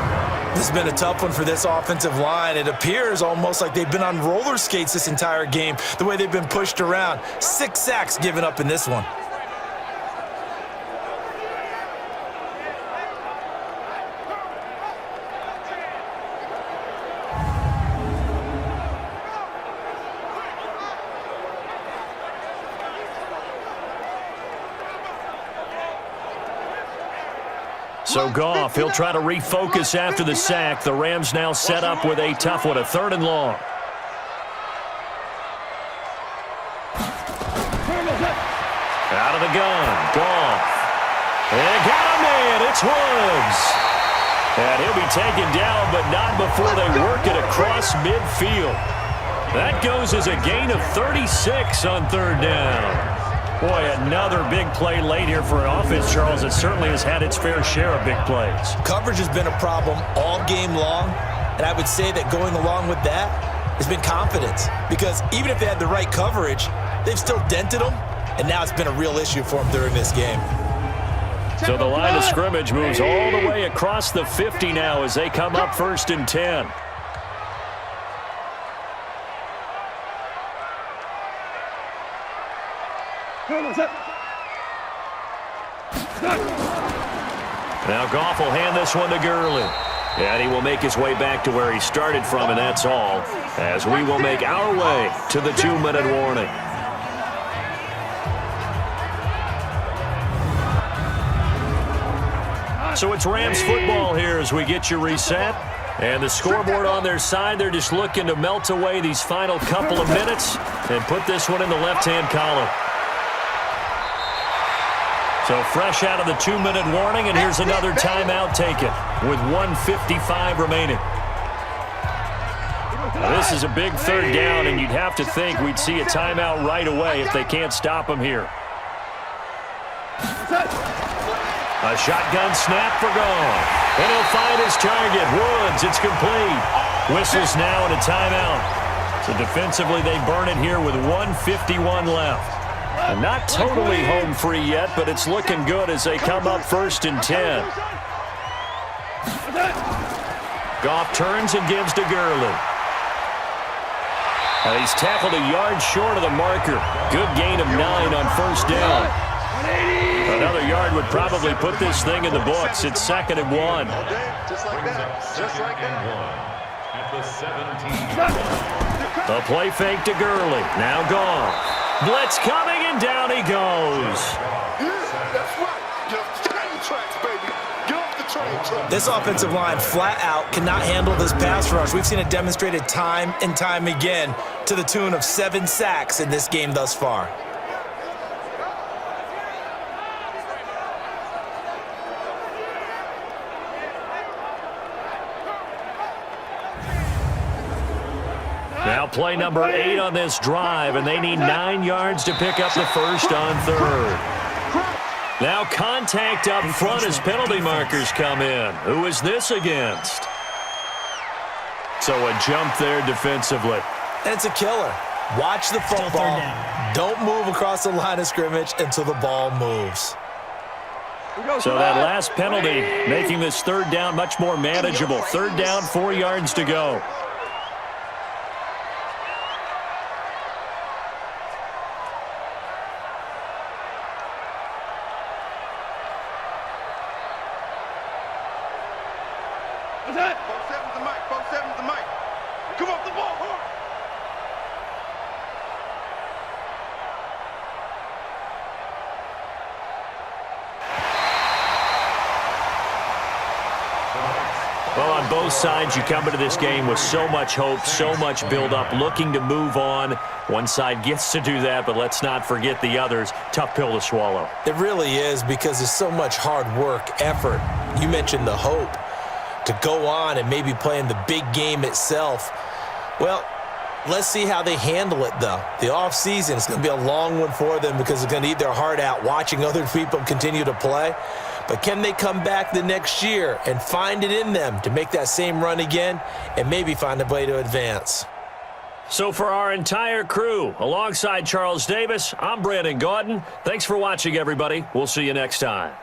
This has been a tough one for this offensive line. It appears almost like they've been on roller skates this entire game, the way they've been pushed around. 6 sacks given up in this one. So Goff, he'll try to refocus after the sack. The Rams now set up with a tough one, a 3rd and long. Out of the gun, Goff. And got him in, it's Woods. And he'll be taken down, but not before they work it across midfield. That goes as a gain of 36 on 3rd down. Boy, another big play late here for an offense, Charles. It certainly has had its fair share of big plays. Coverage has been a problem all game long, and I would say that going along with that has been confidence, because even if they had the right coverage, they've still dented them, and now it's been a real issue for them during this game. So the line of scrimmage moves all the way across the 50 now as they come up 1st and 10. Now Goff will hand this one to Gurley. And he will make his way back to where he started from, and that's all, as we will make our way to the 2-minute warning. So it's Rams football here as we get you reset. And the scoreboard on their side, they're just looking to melt away these final couple of minutes and put this one in the left-hand column. So fresh out of the 2-minute warning, and here's another timeout taken with 1:55 remaining. Now, this is a big third down, and you'd have to think we'd see a timeout right away if they can't stop him here. A shotgun snap for gone. And he'll find his target. Woods, it's complete. Whistles now and a timeout. So defensively, they burn it here with 1:51 left. And not totally home free yet, but it's looking good as they come up 1st and 10. Goff turns and gives to Gurley. And he's tackled a yard short of the marker. Good gain of 9 on 1st down. Another yard would probably put this thing in the books. It's 2nd and 1. Just like that. Just like that. At the 17. The play fake to Gurley. Now gone. Blitz coming, and down he goes. That's right. Get off the train tracks, baby. Get off the train tracks. This offensive line flat out cannot handle this pass rush. We've seen it demonstrated time and time again to the tune of 7 sacks in this game thus far. Now play number 8 on this drive, and they need 9 yards to pick up the first on 3rd. Now contact up front as penalty markers come in. Who is this against? So a jump there defensively. And it's a killer. Watch the football. Don't move across the line of scrimmage until the ball moves. So that last penalty making this 3rd down much more manageable. 3rd down, 4 yards to go. Well, on both sides, you come into this game with so much hope, so much build-up, looking to move on. One side gets to do that, but let's not forget the others. Tough pill to swallow. It really is, because there's so much hard work, effort. You mentioned the hope to go on and maybe play in the big game itself. Well, let's see how they handle it, though. The offseason is going to be a long one for them because they're going to eat their heart out watching other people continue to play. But can they come back the next year and find it in them to make that same run again and maybe find a way to advance? So for our entire crew, alongside Charles Davis, I'm Brandon Gaudin. Thanks for watching, everybody. We'll see you next time.